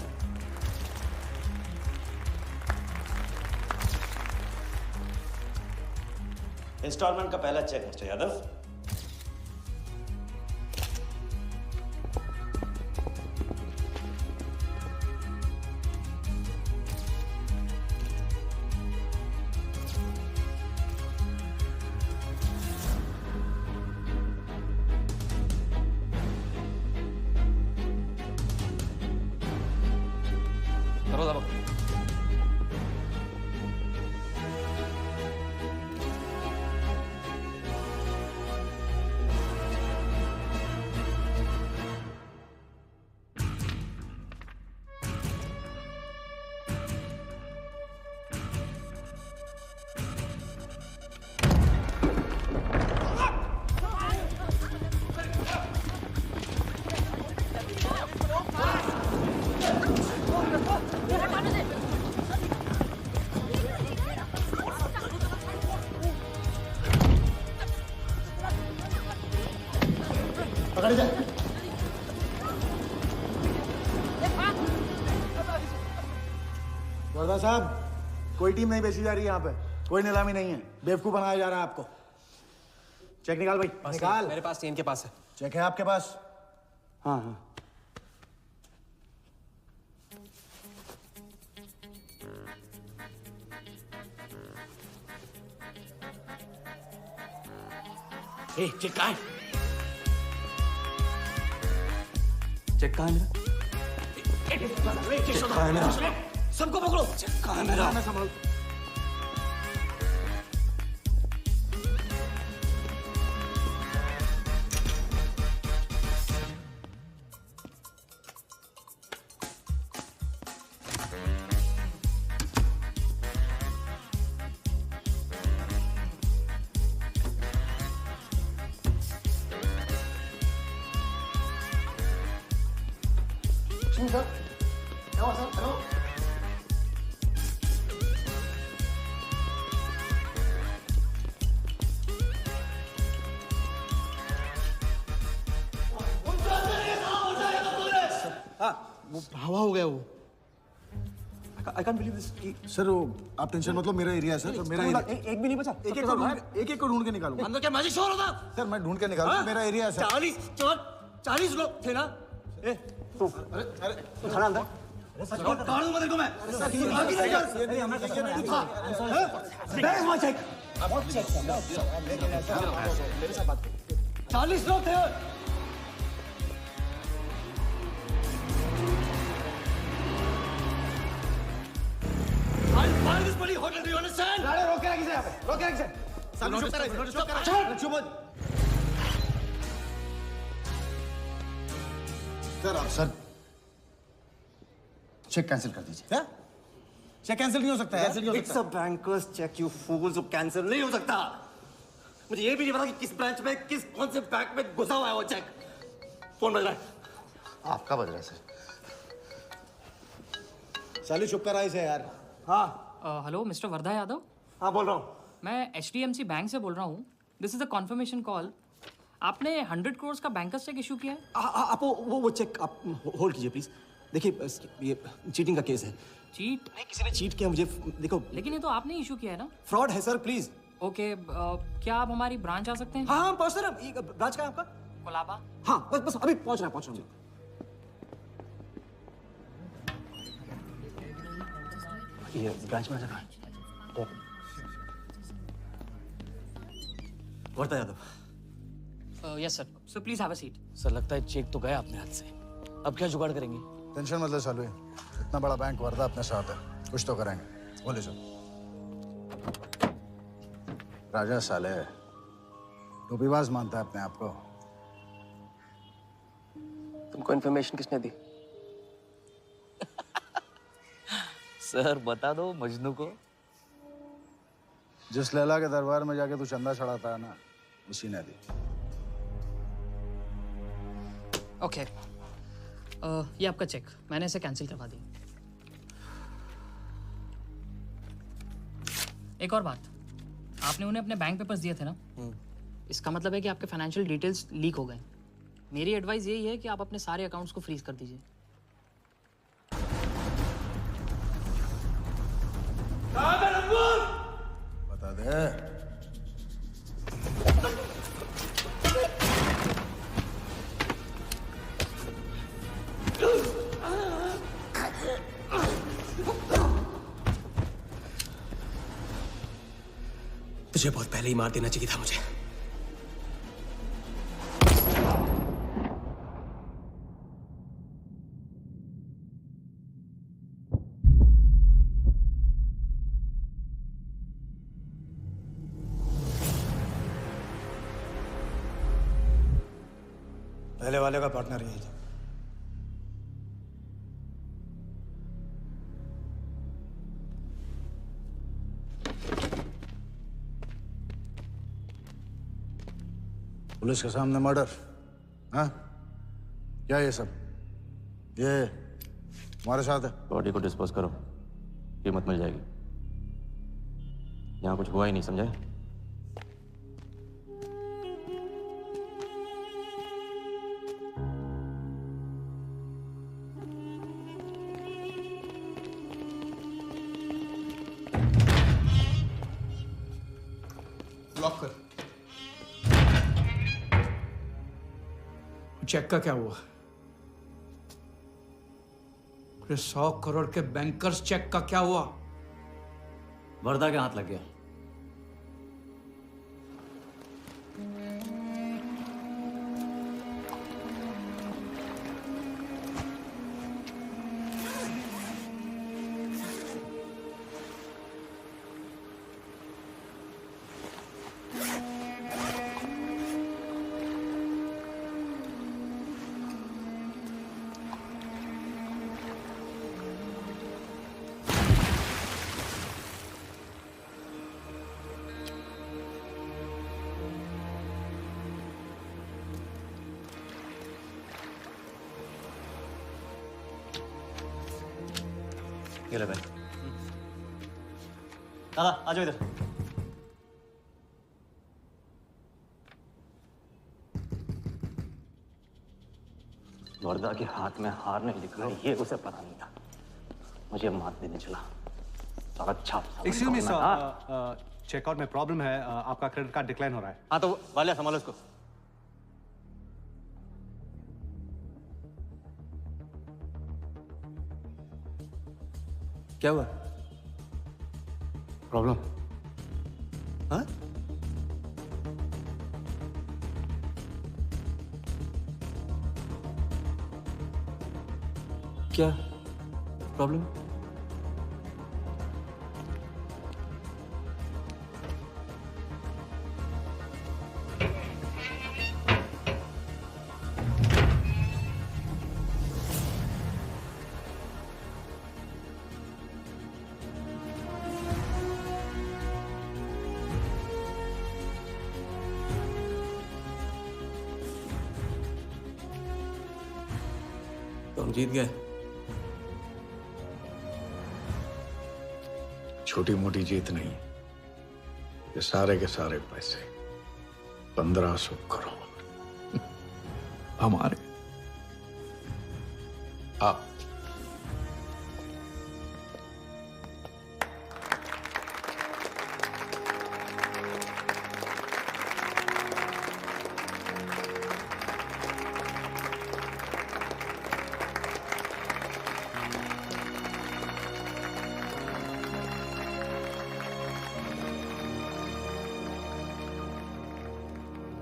Installment का पहला चेक मिस्टर यादव। वर्दा साहब, कोई टीम नहीं बेची जा रही है यहाँ पे। कोई नीलामी नहीं है। बेवकूफ बनाया जा रहा है आपको। चेक निकाल भाई, निकाल। मेरे पास नहीं, इनके पास है। चेक है आपके पास? हाँ हाँ। चेक कहाँ है? चेक कहाँ है मेरा? चेक कहाँ है मेरा? सबको पकड़ो। चेक कहाँ है मेरा? मैं संभाल। Sir, hello sir, hello. वो हवा हो गया वो। I can't believe this. Sir वो आप टेंशन मत लो, मेरा एरिया है सर। मेरा एरिया। एक भी नहीं बचा। एक को ढूंढ के निकालूंगा। अंदर क्या मैजिक शोर होता? सर मैं ढूंढ के निकालूंगा। मेरा एरिया है सर। 40 लोग थे ना? अरे खड़ा अंदर। काटूंगा तेरे को मैं। आगे लेकर। Where is my check? 40 लोग थे। I'll fire this bloody hotel. Do you understand? अरे रोके रखिए यहाँ पे, रोके रखिए। सामने चुप करा, चुप करा। चुप हो। सर चेक कैंसिल कर दीजिए। क्या? चेक कैंसिल नहीं हो सकता है? कैंसिल नहीं हो सकता। It's a banker's check, you fools, जो कैंसिल नहीं हो सकता। मुझे ये भी नहीं पता कि किस ब्रांच में, कौन से बैंक में घुसा हुआ है वो चेक। फोन बज रहा है। आपका बज रहा है सर। साली चुप करा इसे यार। हाँ। Hello mister Wardha Yadav. हाँ बोल रहा हूँ। मैं HDMC बैंक से बोल रहा हूँ। This is a confirmation call. आपने 100 करोड़ का बैंकर्स चेक इशू किया है? आप वो चेक आप होल्ड कीजिए प्लीज। देखिए ये चीटिंग का केस है। चीट? नहीं, किसी ने चीट किया मुझे। देखो लेकिन ये तो आपने इशू किया है ना? फ्रॉड है सर, प्लीज। ओके, क्या आप हमारी ब्रांच आ सकते हैं? हाँ पहुंच रहे हैं। ब्रांच का है आपका? कोलाबा। हाँ बस अभी पहुंच रहा हूँ। ये ब्रांच में आ जाना। Wardha Yadav. Yes sir. So please have a seat. Sir लगता है चेक तो गया अपने हाथ से। अब क्या जुगाड़ करेंगे? टेंशन मत ले सालू, इतना बड़ा बैंक वर्धा अपने साथ है, कुछ तो करेंगे। बोले सर। राजा साले टोपीबाज मानता है अपने आप को। तुमको इन्फॉर्मेशन किसने दी? सर बता दो मजनू को। जिस लैला के दरबार में जाके तू चंदा चढ़ाता है ना, उसी ने दी। ओके, ये आपका चेक, मैंने इसे कैंसिल करवा दी। एक और बात, आपने उन्हें अपने बैंक पेपर्स दिए थे ना? इसका मतलब है कि आपके फाइनेंशियल डिटेल्स लीक हो गए। मेरी एडवाइस यही है कि आप अपने सारे अकाउंट्स को फ्रीज कर दीजिए। बता दे। तुझे बहुत पहले ही मार देना चाहिए था मुझे। पहले वाले का पार्टनर यही था। पुलिस के सामने मर्डर, हाँ? क्या ये सब? ये हमारे साथ है। बॉडी को डिस्पोज करो, कीमत मिल जाएगी। यहाँ कुछ हुआ ही नहीं, समझे? लॉक कर। चेक का क्या हुआ? 100 करोड़ के बैंकर्स चेक का क्या हुआ? वर्धा के हाथ लग गया। ये ले भाई। दादा आ जाओ इधर। वर्धा के हाथ में हार नहीं लिखा है, ये उसे पता नहीं था। मुझे मात देने चला। साला छाप। एक्सक्यूज मी सर, चेकआउट में प्रॉब्लम है। आपका क्रेडिट कार्ड डिक्लाइन हो रहा है। हाँ तो वाले संभालो इसको। क्या हुआ? प्रॉब्लम? हाँ? क्या प्रॉब्लम? तुम जीत गए। छोटी मोटी जीत नहीं, ये सारे के सारे पैसे 1500 करोड़ हमारे। आप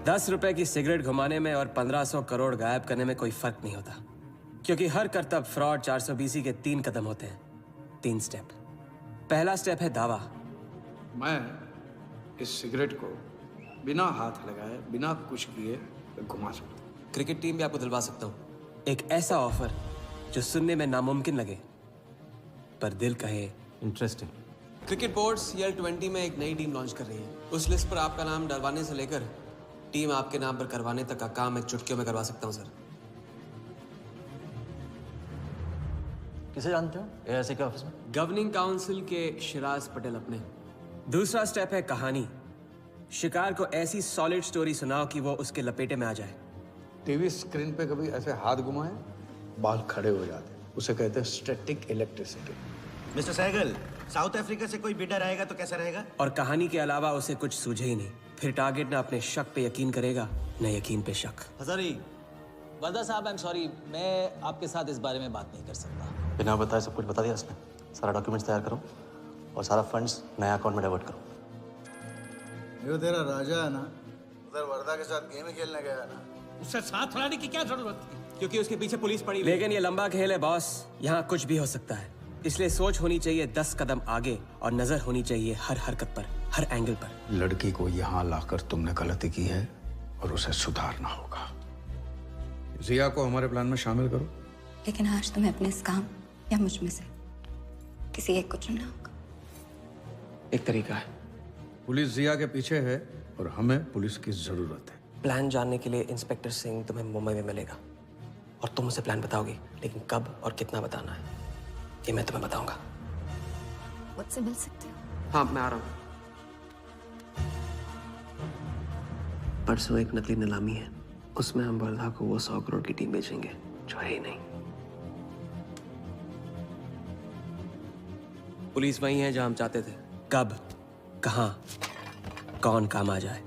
₹10 की सिगरेट घुमाने में और 1500 करोड़ गायब करने में कोई फर्क नहीं होता, क्योंकि हर करतब फ्रॉड 420 के 3 कदम होते हैं, 3 स्टेप। पहला स्टेप है दावा। मैं इस सिगरेट को बिना हाथ लगाए, बिना कुछ किए घुमा सकता हूँ। क्रिकेट टीम भी आपको दिलवा सकता हूँ एक ऐसा ऑफर जो सुनने में नामुमकिन लगे पर दिल कहे इंटरेस्टिंग। क्रिकेट बोर्ड CL20 में एक नई टीम लॉन्च कर रही है। उस लिस्ट पर आपका नाम डलवाने से लेकर टीम आपके नाम पर करवाने तक का काम मैं चुटकियों में करवा सकता हूं सर। किसे जानते हो AIC के ऑफिस में? गवर्निंग काउंसिल के शिराज पटेल अपने। दूसरा स्टेप है कहानी। शिकार को ऐसी सॉलिड स्टोरी सुनाओ कि वो उसके लपेटे में आ जाए। टीवी स्क्रीन पे कभी ऐसे हाथ घुमाए, बाल खड़े हो जाते, उसे कहते हैं static electricity. Mister Sehgal, South Africa से कोई बिडर आएगा तो कैसा रहेगा? और कहानी के अलावा उसे कुछ सूझे ही नहीं। फिर टारगेट न अपने शक पे यकीन करेगा, न यकीन पे शक। हजारी, वर्दा साहब, आई एम सॉरी, मैं आपके साथ इस बारे में बात नहीं कर सकता। बिना बताए सब कुछ बता दिया उसने। सारा डॉक्यूमेंट्स तैयार करो और सारा फंड्स नया अकाउंट में डाइवर्ट करो। ये तेरा राजा है ना, उधर वर्दा के साथ गेम ही खेलने गया है ना। उससे साथ लाने की क्या जरूरत थी? क्योंकि उसके पीछे पुलिस पड़ी। लेकिन ये लंबा खेल है बॉस, यहाँ कुछ भी हो सकता है। इसलिए सोच होनी चाहिए 10 कदम आगे और नजर होनी चाहिए हर हरकत पर, हर एंगल पर। लड़की को यहाँ लाकर तुमने गलती की है और उसे सुधारना होगा। जिया को हमारे प्लान में शामिल करो। लेकिन आज तुम्हें अपने इस काम या मुझ में से किसी एक को चुनना होगा। एक तरीका है। पुलिस जिया के पीछे है और हमें पुलिस की जरूरत है। प्लान जानने के लिए इंस्पेक्टर सिंह तुम्हें मुंबई में मिलेगा और तुम उसे प्लान बताओगे, लेकिन कब और कितना बताना है ये मैं तुम्हें बताऊंगा। मुझसे मिल सकते हो? हाँ, मैं आ रहा हूँ। परसों एक नकली नीलामी है, उसमें हम वर्धा को वो 100 करोड़ की टीम बेचेंगे जो है ही नहीं। पुलिस वही है जहां हम चाहते थे। कब, कहां, कौन काम आ जाए।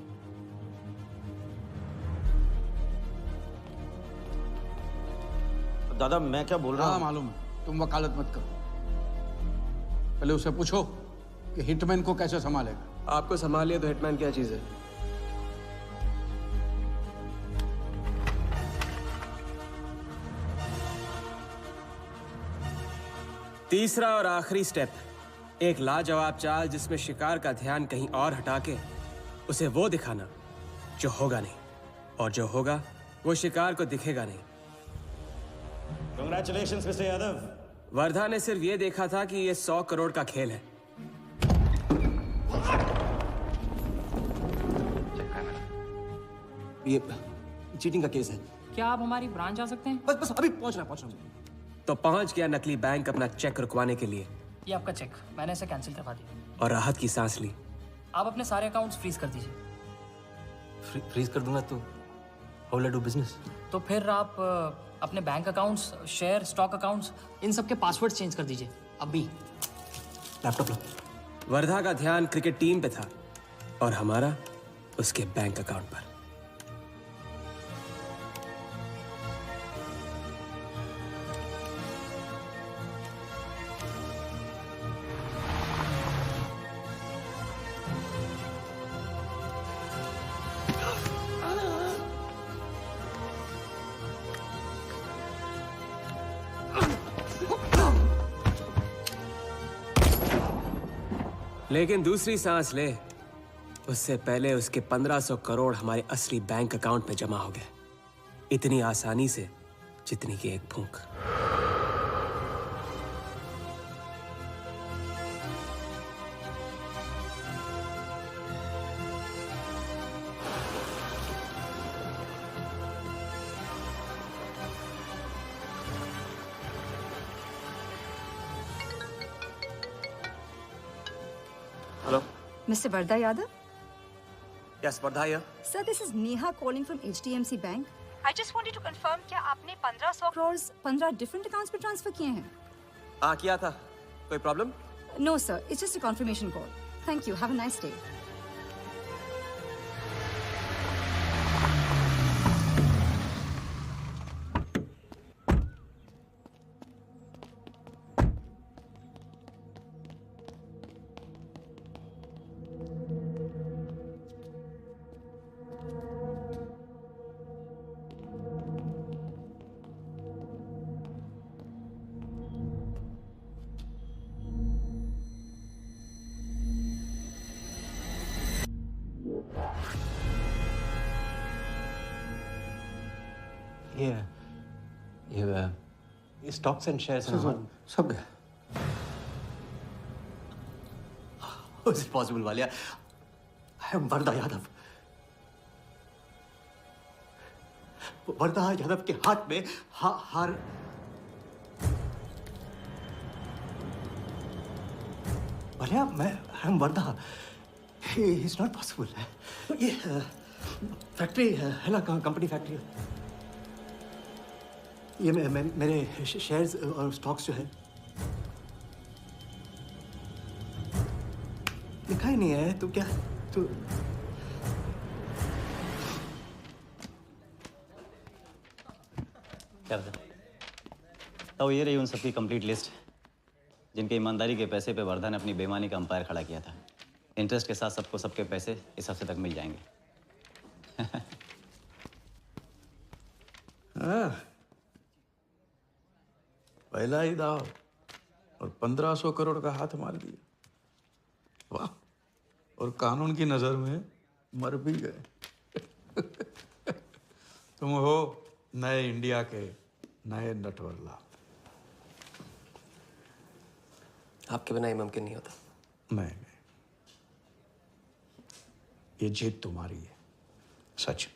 दादा, मैं क्या बोल रहा हूँ? हाँ मालूम है, तुम वकालत मत करो। पहले उसे पूछो कि हिटमैन को कैसे संभालेगा। आपको संभालिए तो हिटमैन क्या चीज है? तीसरा और आखिरी स्टेप, एक लाजवाब चाल जिसमें शिकार का ध्यान कहीं और हटा के उसे वो दिखाना जो होगा नहीं, और जो होगा वो शिकार को दिखेगा नहीं। Congratulations, mister Yadav. वर्धा ने सिर्फ ये देखा था कि ये 100 करोड़ का खेल है। ये चीटिंग का केस है। क्या आप हमारी ब्रांच जा सकते हैं? बस अभी पहुंच रहा हूं। तो पहुंच गया नकली बैंक अपना चेक रुकवाने के लिए। ये आपका चेक, मैंने इसे कैंसिल करवा दिया। और राहत की सांस ली। आप अपने सारे अकाउंट्स फ्रीज कर दीजिए। फ्रीज कर दूंगा तो how will I do business? तो फिर आप अपने bank accounts, share, stock accounts, इन सब के पासवर्ड चेंज कर दीजिए अभी। लैपटॉप लो। वर्धा का ध्यान क्रिकेट टीम पे था और हमारा उसके बैंक अकाउंट पर। लेकिन दूसरी सांस ले, उससे पहले उसके 1500 करोड़ हमारे असली बैंक अकाउंट में जमा हो गए, इतनी आसानी से जितनी कि एक फूंक। Hello? Mr. Varda Yadav? Yes, Vardha here. Sir, this is Neha calling from HDMC Bank. I just wanted to confirm क्या आपने 1500 crores 15 different accounts पे ट्रांसफर किए हैं? हाँ, किया था। कोई problem? No sir, it's just a confirmation call. Thank you. Have a nice day. ये स्टॉक्स एंड शेयर्स सब गए। How is it possible, Valia? I am Varda Yadav. वर्दा यादव के हाथ में हार भलिया मैं हम वर्दा इज नॉट पॉसिबल। ये फैक्ट्री है ना, कंपनी फैक्ट्री, ये मेरे शेयर्स और स्टॉक्स जो है लिखा ही नहीं है। तो क्या तो क्या तो ये रही उन सबकी कंप्लीट लिस्ट जिनके ईमानदारी के पैसे पे वर्धा ने अपनी बेईमानी का अंपायर खड़ा किया था। इंटरेस्ट के साथ सबको सबके पैसे इस हफ्ते तक मिल जाएंगे। हाँ, पहला ही दाव और 1500 करोड़ का हाथ मार दिया। वाह, और कानून की नजर में मर भी गए। तुम हो नए इंडिया के नए नटवरला। आपके बिना ये मुमकिन नहीं होता। नहीं, ये जीत तुम्हारी है, सच।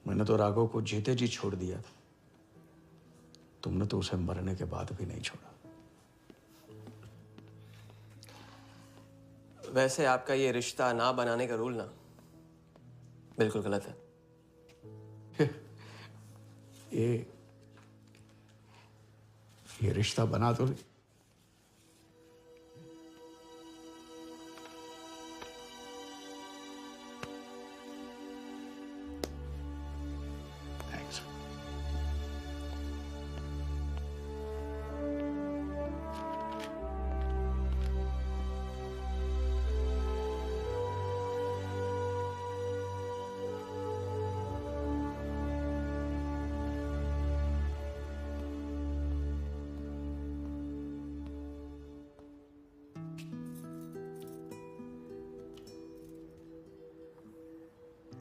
मैंने तो राघव को जीते जी छोड़ दिया, तुमने तो उसे मरने के बाद भी नहीं छोड़ा। वैसे आपका ये रिश्ता ना बनाने का रूल ना बिल्कुल गलत है। ये रिश्ता बना तो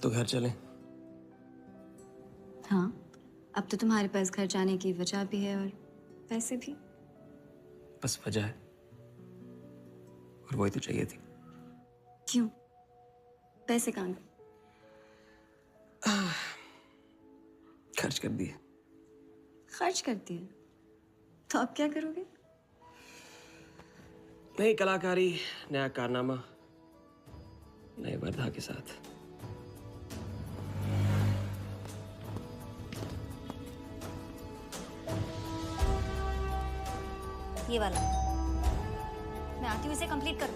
तो घर चले। हाँ, अब तो तुम्हारे पास घर जाने की वजह भी है और पैसे भी। बस वजह है और वही तो चाहिए थी। क्यों? पैसे कहाँ गए? खर्च कर दिए। खर्च कर दिए? तो अब क्या करोगे? नई कलाकारी, नया कारनामा, नए वर्धा के साथ। ये वाला मैं आती हूँ, इसे कंप्लीट करो।